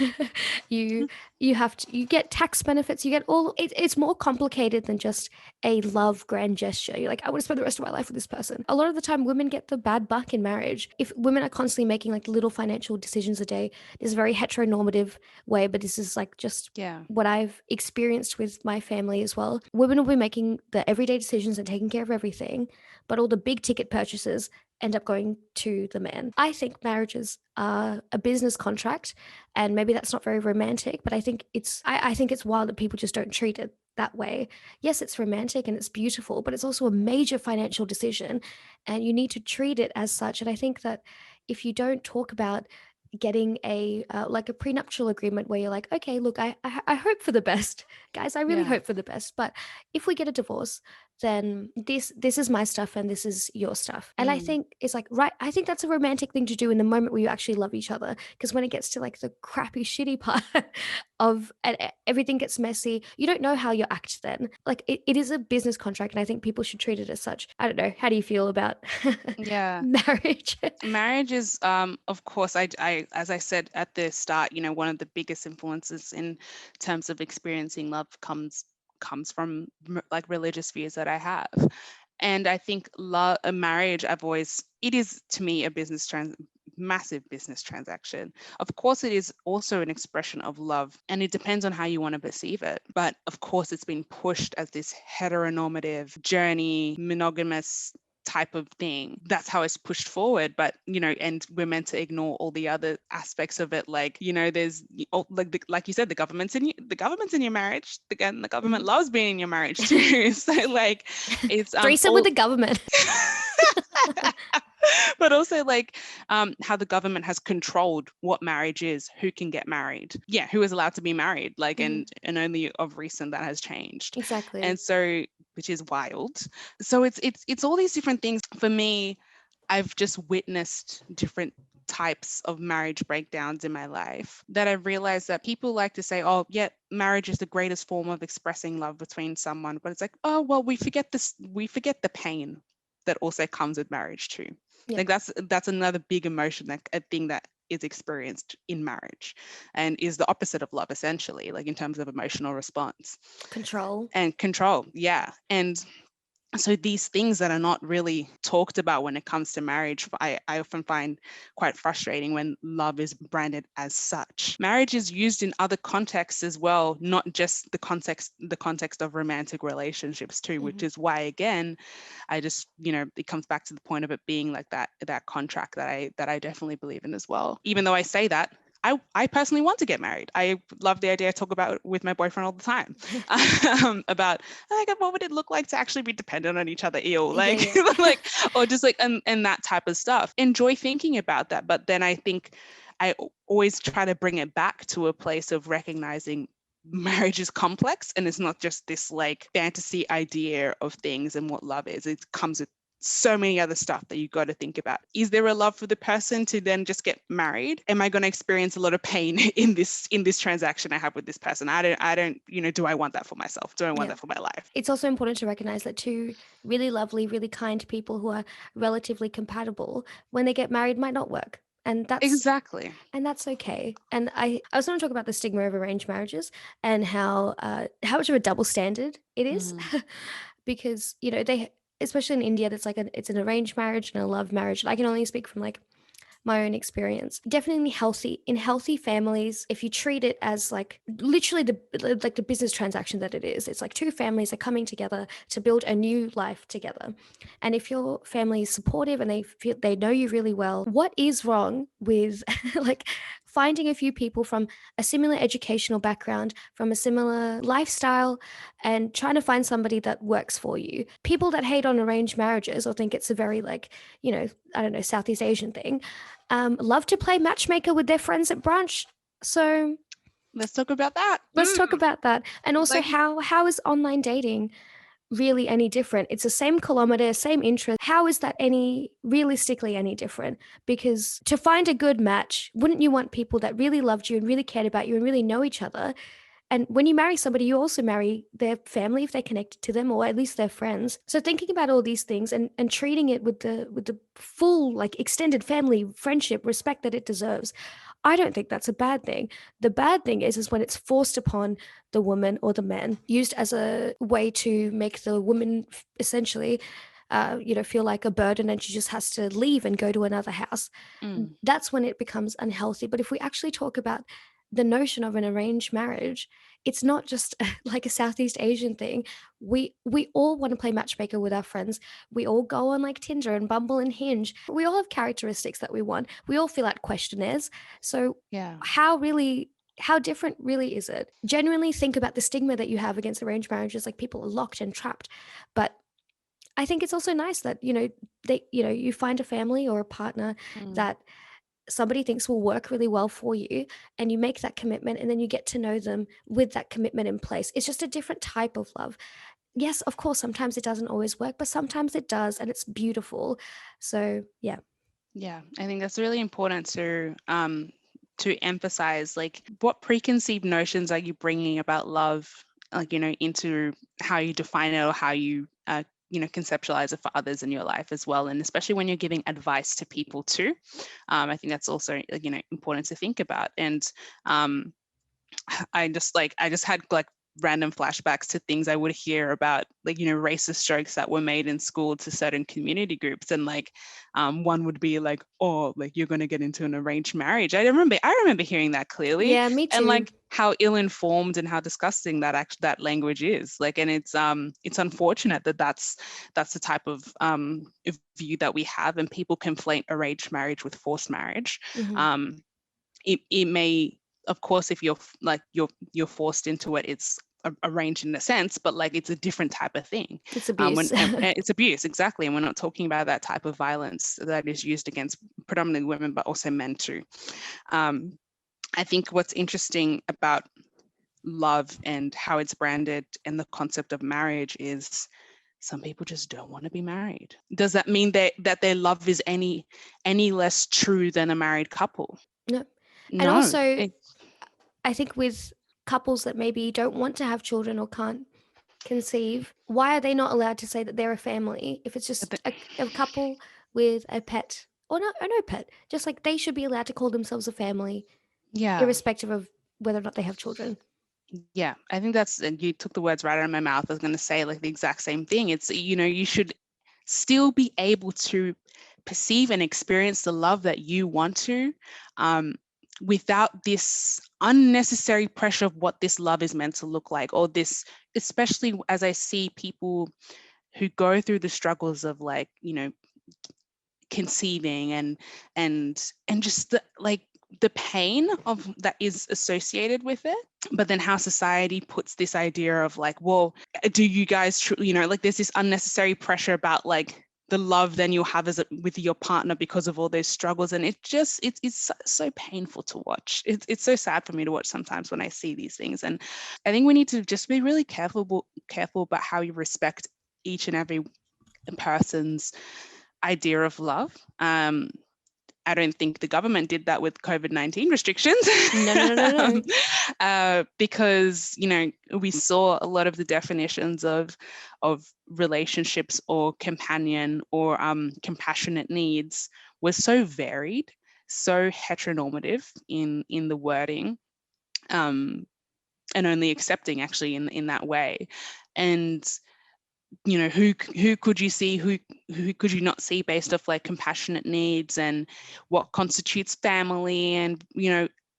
you you get tax benefits. You get all. It's more complicated than just a love grand gesture. You're like, I want to spend the rest of my life with this person. A lot of the time, women get the bad buck in marriage. If women are constantly making like little financial decisions a day, this is a very heteronormative way, but this is like just Yeah. what I've experienced with my family as well. Women will be making the everyday decisions and taking care of everything, but all the big ticket purchases end up going to the man. I think marriages are a business contract, and maybe that's not very romantic, but I think it's wild that people just don't treat it that way. Yes, it's romantic and it's beautiful, but it's also a major financial decision, and you need to treat it as such. And I think that if you don't talk about getting a like a prenuptial agreement where you're like, okay, look, I hope for the best, guys. I really Yeah. hope for the best. But if we get a divorce, then this is my stuff and this is your stuff. And I Mm. think it's like, right. I think that's a romantic thing to do in the moment where you actually love each other. Because when it gets to like the crappy, shitty part of and everything gets messy, you don't know how you act then. Like it is a business contract, and I think people should treat it as such. I don't know. How do you feel about Yeah. marriage? Marriage is, of course, as I said at the start, one of the biggest influences in terms of experiencing love comes from like religious views that I have. And I think a marriage, it is to me a massive business transaction. Of course, it is also an expression of love, and it depends on how you want to perceive it. But of course, it's been pushed as this heteronormative journey, monogamous type of thing. That's how it's pushed forward. But and we're meant to ignore all the other aspects of it, like there's like you said, the government's in your marriage. Again, the government Mhm. loves being in your marriage too. So like it's Threesome with all the government. but also like how the government has controlled what marriage is, who can get married, who is allowed to be married, like Mhm. and only of recent that has changed. Exactly. And so, which is wild. So it's all these different things. For me, I've just witnessed different types of marriage breakdowns in my life that I've realized that people like to say, oh yeah, marriage is the greatest form of expressing love between someone, but it's like, oh well, we forget the pain that also comes with marriage too. Yeah. Like that's another big emotion, that a thing that is experienced in marriage and is the opposite of love, essentially, like in terms of emotional response Control. and control. Yeah. And so these things that are not really talked about when it comes to marriage, I often find quite frustrating when love is branded as such. Marriage is used in other contexts as well, not just the context of romantic relationships too, which Mhm. is why, again, I just, it comes back to the point of it being like that contract that I definitely believe in as well. Even though I say that, I personally want to get married. I love the idea. I talk about it with my boyfriend all the time about like what would it look like to actually be dependent on each other, Yeah, like yeah. like, or just like and that type of stuff. Enjoy thinking about that, but then I think I always try to bring it back to a place of recognizing marriage is complex, and it's not just this like fantasy idea of things and what love is. It comes with so many other stuff that you got to think about. Is there a love for the person to then just get married? Am I going to experience a lot of pain in this transaction I have with this person? I don't, do I want that for myself? Do I want Yeah. that for my life? It's also important to recognize that two really lovely, really kind people who are relatively compatible, when they get married, might not work. Exactly. And that's okay. And I also want to talk about the stigma of arranged marriages and how much of a double standard it is. Mm. Because, they especially in India, it's an arranged marriage and a love marriage. And I can only speak from like my own experience. Definitely healthy. In healthy families, if you treat it as like literally the business transaction that it is, it's like two families are coming together to build a new life together. And if your family is supportive and they know you really well, what is wrong with like finding a few people from a similar educational background, from a similar lifestyle, and trying to find somebody that works for you? People that hate on arranged marriages or think it's a very like, I don't know, Southeast Asian thing, love to play matchmaker with their friends at brunch. So Let's talk about that. let's talk about that. And also, Like, how is online dating really any different? It's the same kilometer, same interest. How is that any realistically any different? Because to find a good match, wouldn't you want people that really loved you and really cared about you and really know each other? And when you marry somebody, you also marry their family if they're connected to them, or at least their friends. So thinking about all these things and treating it with the full like extended family friendship respect that it deserves, I don't think that's a bad thing. The bad thing is when it's forced upon the woman or the man, used as a way to make the woman essentially, feel like a burden and she just has to leave and go to another house. mm, That's when it becomes unhealthy. But if we actually talk about the notion of an arranged marriage, it's not just like a Southeast Asian thing. We all want to play matchmaker with our friends. We all go on like Tinder and Bumble and Hinge. We all have characteristics that we want. We all fill out questionnaires. So yeah. how different really is it? Genuinely think about the stigma that you have against arranged marriages, like people are locked and trapped. But I think it's also nice that, you find a family or a partner Mm, that somebody thinks will work really well for you, and you make that commitment, and then you get to know them with that commitment in place. It's just a different type of love. Yes, of course, sometimes it doesn't always work, but sometimes it does, and it's beautiful. So, yeah. yeah, I think that's really important to emphasize. Like, what preconceived notions are you bringing about love, like, into how you define it or how you conceptualize it for others in your life as well, and especially when you're giving advice to people too. I think that's also important to think about. And I just had like random flashbacks to things I would hear about, like, racist jokes that were made in school to certain community groups. And like, one would be like, oh, like, you're going to get into an arranged marriage. I remember hearing that clearly, Yeah, me and too. like how ill-informed and how disgusting that language is. Like, and it's unfortunate that that's the type of view that we have, and people conflate arranged marriage with forced marriage. Mhm. um it may, of course, if you're forced into it, it's arranged in a sense, but like, it's a different type of thing. It's When abuse. it's abuse, exactly, and we're not talking about that type of violence that is used against predominantly women, but also men too. um, I think what's interesting about love and how it's branded and the concept of marriage is some people just don't want to be married. Does that mean that their love is any less true than a married couple? No. And No. also, I think with couples that maybe don't want to have children or can't conceive, why are they not allowed to say that they're a family if it's just a couple with a pet, or no pet? Just like they should be allowed to call themselves a family, Yeah, irrespective of whether or not they have children. yeah. I think that's, and you took the words right out of my mouth. I was going to say like the exact same thing. It's, you should still be able to perceive and experience the love that you want to, um, without this unnecessary pressure of what this love is meant to look like, or this, especially as I see people who go through the struggles of, like, conceiving and just the pain of that is associated with it. But then how society puts this idea of like, well, do you guys like, there's this unnecessary pressure about like the love then you'll have with your partner because of all those struggles, and it's so painful to watch. It's so sad for me to watch sometimes when I see these things. And I think we need to just be really careful about how you respect each and every person's idea of love. I don't think the government did that with COVID-19 restrictions. No, no, no, no, no. Because we saw a lot of the definitions of relationships or companion or compassionate needs were so varied, so heteronormative in the wording, and only accepting actually in that way. And who could you see, who could you not see, based off like compassionate needs and what constitutes family, and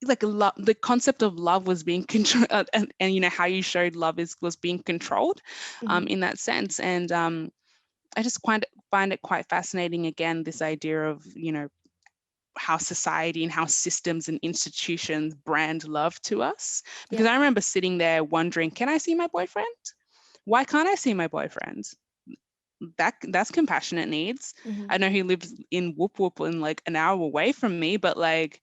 like the concept of love was being controlled, and how you showed love was being controlled Mhm. in that sense. And I just find it quite fascinating, again, this idea of how society and how systems and institutions brand love to us. Because Yeah. I remember sitting there wondering, can I see my boyfriend? Why can't I see my boyfriend? That's compassionate needs. Mhm. I know he lives in Whoop Whoop and like an hour away from me, but like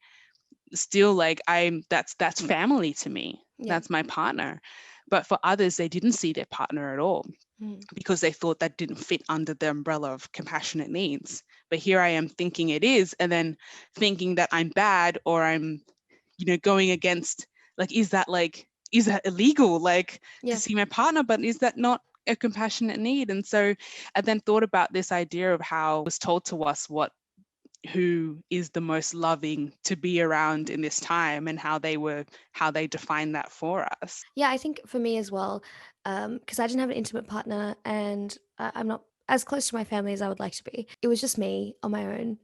still, like that's family to me. Yeah. That's my partner. But for others, they didn't see their partner at all Mhm. because they thought that didn't fit under the umbrella of compassionate needs. But here I am thinking it is, and then thinking that I'm bad, or I'm going against, like, is that illegal, like, to Yeah. see my partner, but is that not a compassionate need? And so I then thought about this idea of how it was told to us who is the most loving to be around in this time, and how they define that for us. Yeah, I think for me as well, because I didn't have an intimate partner and I'm not as close to my family as I would like to be. It was just me on my own.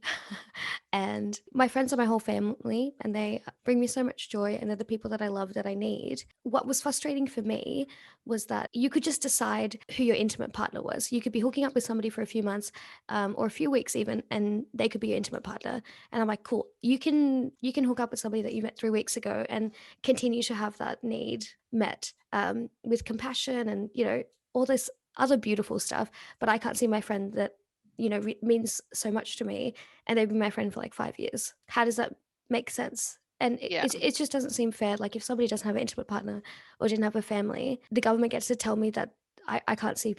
And my friends are my whole family and they bring me so much joy and they're the people that I love that I need. What was frustrating for me was that you could just decide who your intimate partner was. You could be hooking up with somebody for a few months or a few weeks even, and they could be your intimate partner. And I'm like, cool, you can hook up with somebody that you met 3 weeks ago and continue to have that need met with compassion and all this other beautiful stuff, but I can't see my friend that means so much to me, and they've been my friend for like 5 years. How does that make sense? And it, Yeah. it, it just doesn't seem fair. Like if somebody doesn't have an intimate partner or didn't have a family, the government gets to tell me that I can't see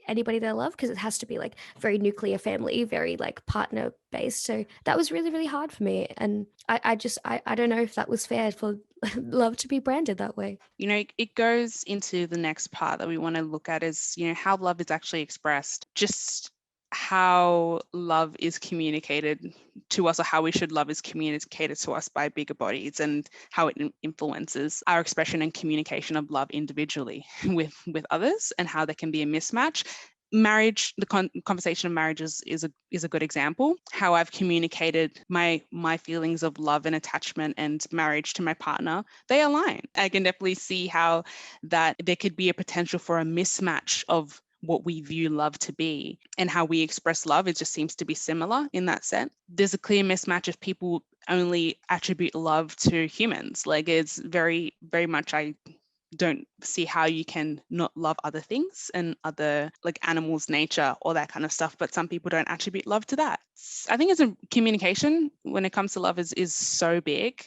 anybody they love because it has to be like very nuclear family, very like partner based. So that was really, really hard for me. And I don't know if that was fair for love to be branded that way. It goes into the next part that we want to look at, is how love is actually expressed, just how love is communicated to us, or how we should love is communicated to us by bigger bodies, and how it influences our expression and communication of love individually with others, and how there can be a mismatch. Marriage, the conversation of marriage is a good example. How I've communicated my feelings of love and attachment and marriage to my partner, they align. I can definitely see how that there could be a potential for a mismatch of what we view love to be and how we express love. It just seems to be similar in that sense. There's a clear mismatch if people only attribute love to humans. Like, it's very, very much, I don't see how you can not love other things and other, like, animals, nature, all that kind of stuff. But some people don't attribute love to that. I think it's a communication when it comes to love is so big.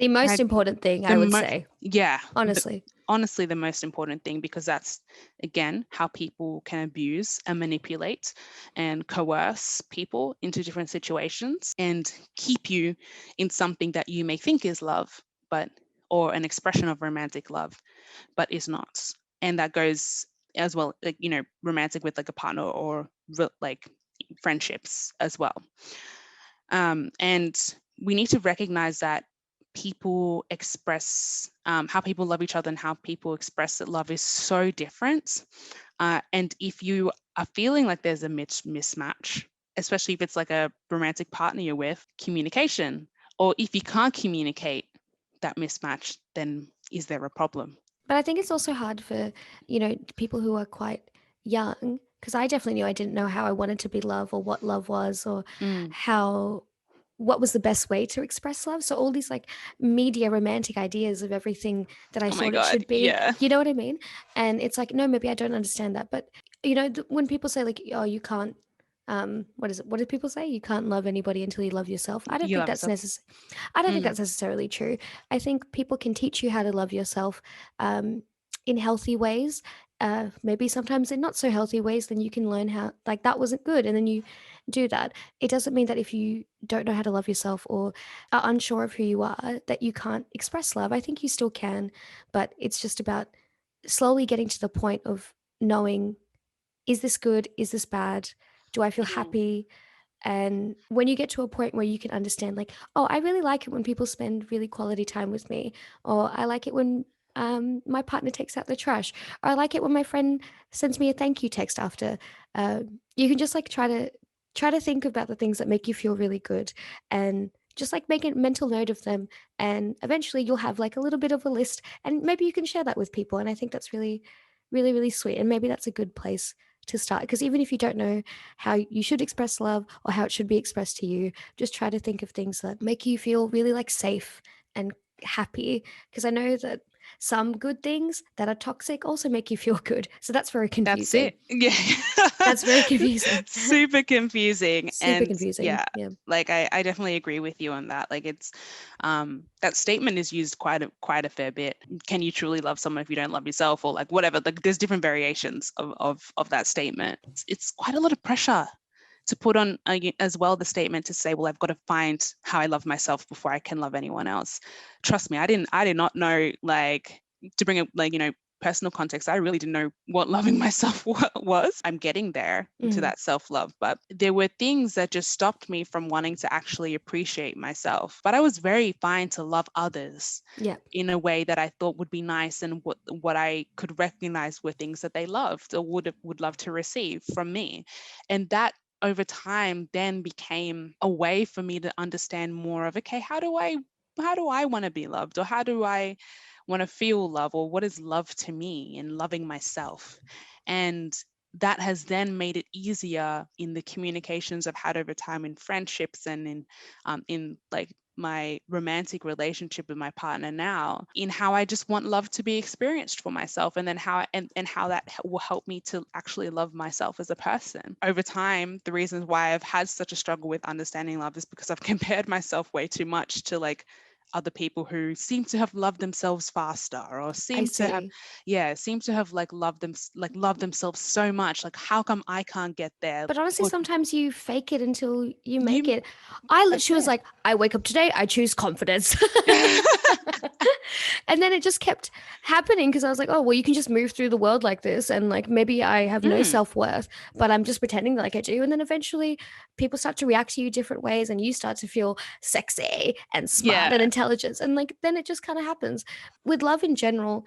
The most I, important thing, the I would mo- say, yeah, honestly. honestly, the most important thing, because that's, again, how people can abuse and manipulate and coerce people into different situations and keep you in something that you may think is love, but or an expression of romantic love, but is not. And that goes as well, like, romantic with like a partner, or like friendships as well. And we need to recognize that people express, how people love each other and how people express that love is so different. And if you are feeling like there's a mismatch, especially if it's like a romantic partner you're with, communication. Or if you can't communicate that mismatch, then is there a problem? But I think it's also hard for, people who are quite young, because I definitely knew I didn't know how I wanted to be loved or what love was or Mm. how what was the best way to express love. So all these like media romantic ideas of everything that I Oh my thought it God. should be, Yeah. you know what I mean? And it's like, no, maybe I don't understand that. But when people say like, oh, you can't what is it? What do people say? You can't love anybody until you love yourself. I don't You think love that's yourself. necessary. I don't think Mm. that's necessarily true. I think people can teach you how to love yourself um, in healthy ways. Maybe sometimes in not so healthy ways, then you can learn how, like, that wasn't good. And then you do that. It doesn't mean that if you don't know how to love yourself or are unsure of who you are, that you can't express love. I think you still can, but it's just about slowly getting to the point of knowing, is this good? Is this bad? Do I feel Mm. happy? And when you get to a point where you can understand, like, oh, I really like it when people spend really quality time with me, or I like it when my partner takes out the trash, or I like it when my friend sends me a thank you text after. You can just like try to think about the things that make you feel really good, and just like make a mental note of them, and eventually you'll have like a little bit of a list, and maybe you can share that with people. And I think that's really, really, really sweet, and maybe that's a good place to start, because even if you don't know how you should express love or how it should be expressed to you, just try to think of things that make you feel really like safe and happy, because I know that some good things that are toxic also make you feel good. So that's very That's confusing. it. Yeah. That's very confusing. Super confusing. Super And confusing. yeah, Yeah. like I definitely agree with you on that. Like it's that statement is used quite a fair bit. Can you truly love someone if you don't love yourself, or like whatever? Like there's different variations of that statement. It's quite a lot of pressure to put on as well the statement to say, well, I've got to find how I love myself before I can love anyone else. Trust me, I did not know, like, to bring up, like, personal context, I really didn't know what loving myself was. I'm getting there to Mm. that self-love, but there were things that just stopped me from wanting to actually appreciate myself. But I was very fine to love others Yeah. in a way that I thought would be nice, and what I could recognize were things that they loved or would love to receive from me. And that over time then became a way for me to understand more of, okay, how do I want to be loved, or how do I want to feel love, or what is love to me, and loving myself. And that has then made it easier in the communications I've had over time in friendships, and in like my romantic relationship with my partner now, in how I just want love to be experienced for myself, and then how that will help me to actually love myself as a person. Over time, the reasons why I've had such a struggle with understanding love is because I've compared myself way too much to like other people who seem to have loved themselves faster, or I seem see. to have like loved themselves so much. Like, how come I can't get there? But honestly, Or sometimes you fake it until you make you it. That's She was it. like, I wake up today, I choose confidence. And then it just kept happening, because I was like, oh, well, you can just move through the world like this. And like, maybe I have no Mm, self worth, but I'm just pretending like I do. And then eventually people start to react to you different ways, and you start to feel sexy and smart yeah. and intelligent. And like, then it just kind of happens. With love in general,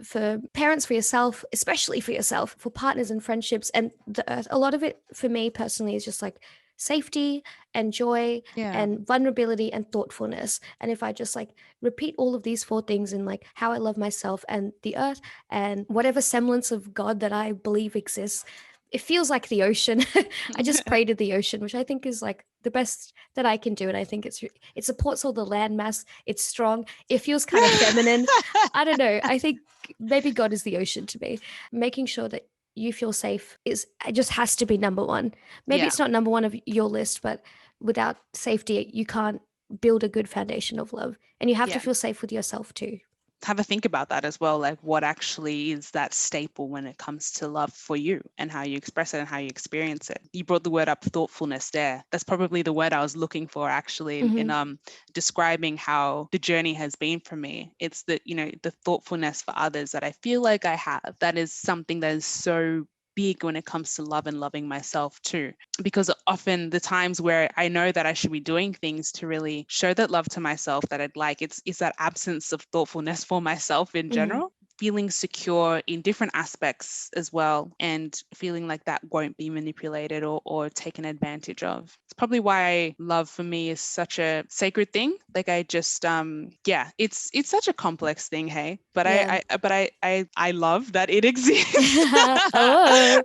for parents, for yourself, especially for yourself, for partners and friendships and the earth, a lot of it for me personally is just like safety and joy Yeah. and vulnerability and thoughtfulness. And if I just like repeat all of these four things in like how I love myself and the earth and whatever semblance of God that I believe exists, it feels like the ocean. I just pray to the ocean, which I think is like the best that I can do. And I think it supports all the land mass. It's strong. It feels kind of feminine. I don't know. I think maybe God is the ocean to me. Making sure that you feel safe is, it just has to be number one. Maybe Yeah. it's not number one of your list, but without safety, you can't build a good foundation of love. And you have to Yeah. feel safe with yourself too. Have a think about that as well. Like, what actually is that staple when it comes to love for you, and how you express it and how you experience it? You brought the word up, thoughtfulness, there. That's probably the word I was looking for, actually, in Hmm. describing how the journey has been for me. It's the thoughtfulness for others that I feel like I have. That is something that is so big when it comes to love and loving myself too, because often the times where I know that I should be doing things to really show that love to myself that I'd like, it's that absence of thoughtfulness for myself in Hmm. general. Feeling secure in different aspects as well, and feeling like that won't be manipulated or taken advantage of. It's probably why love for me is such a sacred thing. Like, I just yeah, it's such a complex thing, hey. But Yeah. I love that it exists. Oh.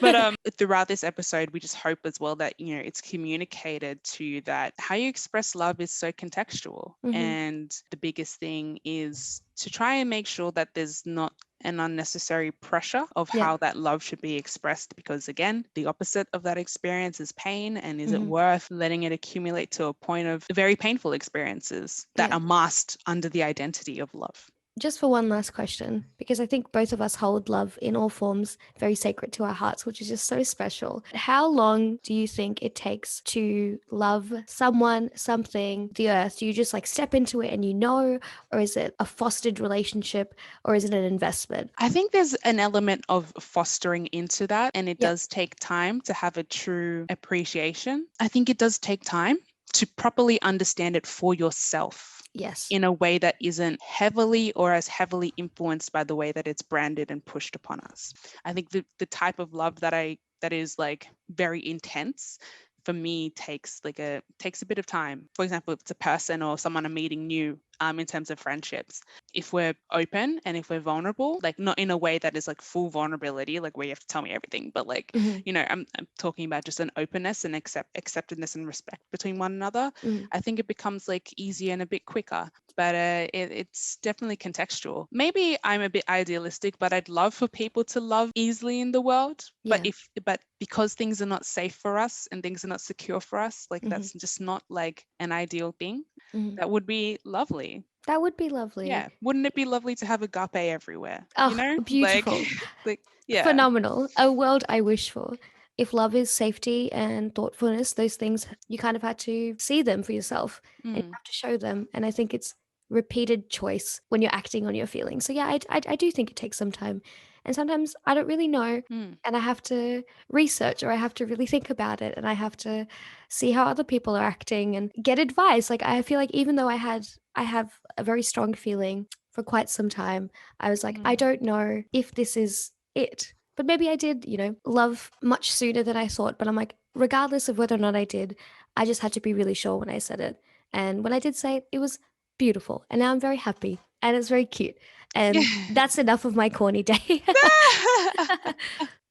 But throughout this episode, we just hope as well that it's communicated to you that how you express love is so contextual, Hmm. and the biggest thing is to try and make sure that there's not an unnecessary pressure of Yeah. how that love should be expressed, because again, the opposite of that experience is pain. And is it Hmm. worth letting it accumulate to a point of very painful experiences that Yeah. are masked under the identity of love? Just for one last question, because I think both of us hold love in all forms very sacred to our hearts, which is just so special. How long do you think it takes to love someone, something, the earth? Do you just like step into it and or is it a fostered relationship, or is it an investment? I think there's an element of fostering into that, and it Yep. does take time to have a true appreciation. I think it does take time to properly understand it for yourself. Yes. in a way that isn't heavily or as heavily influenced by the way that it's branded and pushed upon us. I think the type of love that is like very intense for me takes a bit of time. For example, if it's a person or someone I'm meeting new, in terms of friendships, if we're open and if we're vulnerable, like not in a way that is like full vulnerability, like where you have to tell me everything, but like, Mhm. I'm talking about just an openness and acceptedness and respect between one another. Mhm. I think it becomes like easier and a bit quicker. But it's definitely contextual. Maybe I'm a bit idealistic, but I'd love for people to love easily in the world. Yeah. But because things are not safe for us and things are not secure for us, like Mhm. that's just not like an ideal thing. Mhm. That would be lovely. That would be lovely. Yeah. Wouldn't it be lovely to have agape everywhere? Oh, Like, beautiful. like, yeah. Phenomenal. A world I wish for. If love is safety and thoughtfulness, those things, you kind of had to see them for yourself and you Mm, have to show them. And I think it's repeated choice when you're acting on your feelings. So, yeah, I do think it takes some time. And sometimes I don't really know. mm, And I have to research or I have to really think about it and I have to see how other people are acting and get advice. Like, I feel like even though I have a very strong feeling for quite some time, I was like, I mm. don't know if this is it. But maybe I did, love much sooner than I thought. But I'm like, regardless of whether or not I did, I just had to be really sure when I said it. And when I did say it, it was beautiful. And now I'm very happy and it's very cute. And that's enough of my corny day.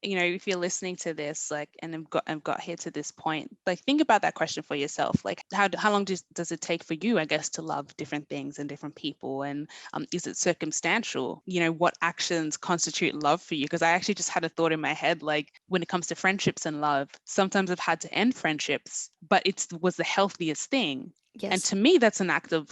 If you're listening to this, like, and I've got here to this point, like, think about that question for yourself. Like, how long does it take for you, I guess, to love different things and different people? And is it circumstantial? What actions constitute love for you? Because I actually just had a thought in my head, like, when it comes to friendships and love, sometimes I've had to end friendships, but it was the healthiest thing. And Yes. to me, that's an act of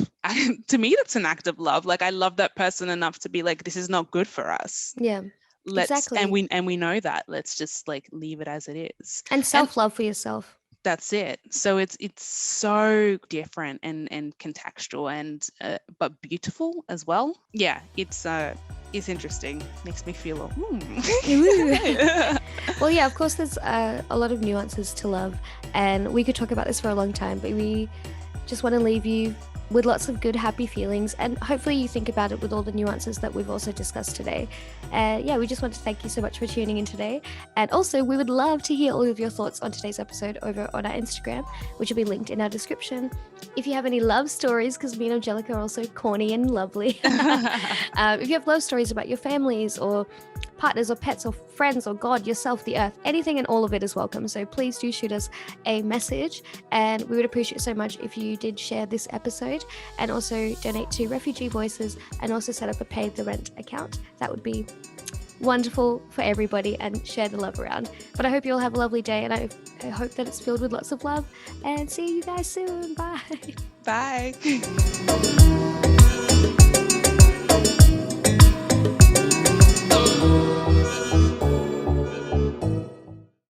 love. Like, I love that person enough to be like, this is not good for us. Yeah. Let's and Exactly. we know that. Let's just like leave it as it is. And And self-love for yourself. that's it. So it's so different and contextual and but beautiful as well. Yeah, it's interesting. Makes me feel Ooh. Well, yeah, of course, there's a lot of nuances to love, and we could talk about this for a long time, but we just want to leave you with lots of good, happy feelings, and hopefully you think about it with all the nuances that we've also discussed today. Yeah, we just want to thank you so much for tuning in today, and also we would love to hear all of your thoughts on today's episode over on our Instagram, which will be linked in our description. If you have any love stories, because me and Angelica are also corny and lovely, if you have love stories about your families or partners or pets or friends or God, yourself, the earth, anything and all of it is welcome. So please do shoot us a message, and we would appreciate so much if you did share this episode and also donate to Refugee Voices and also set up a Pay the Rent account. That would be wonderful for everybody, and share the love around. But I hope you all have a lovely day, and I hope that it's filled with lots of love, and see you guys soon. Bye. Bye.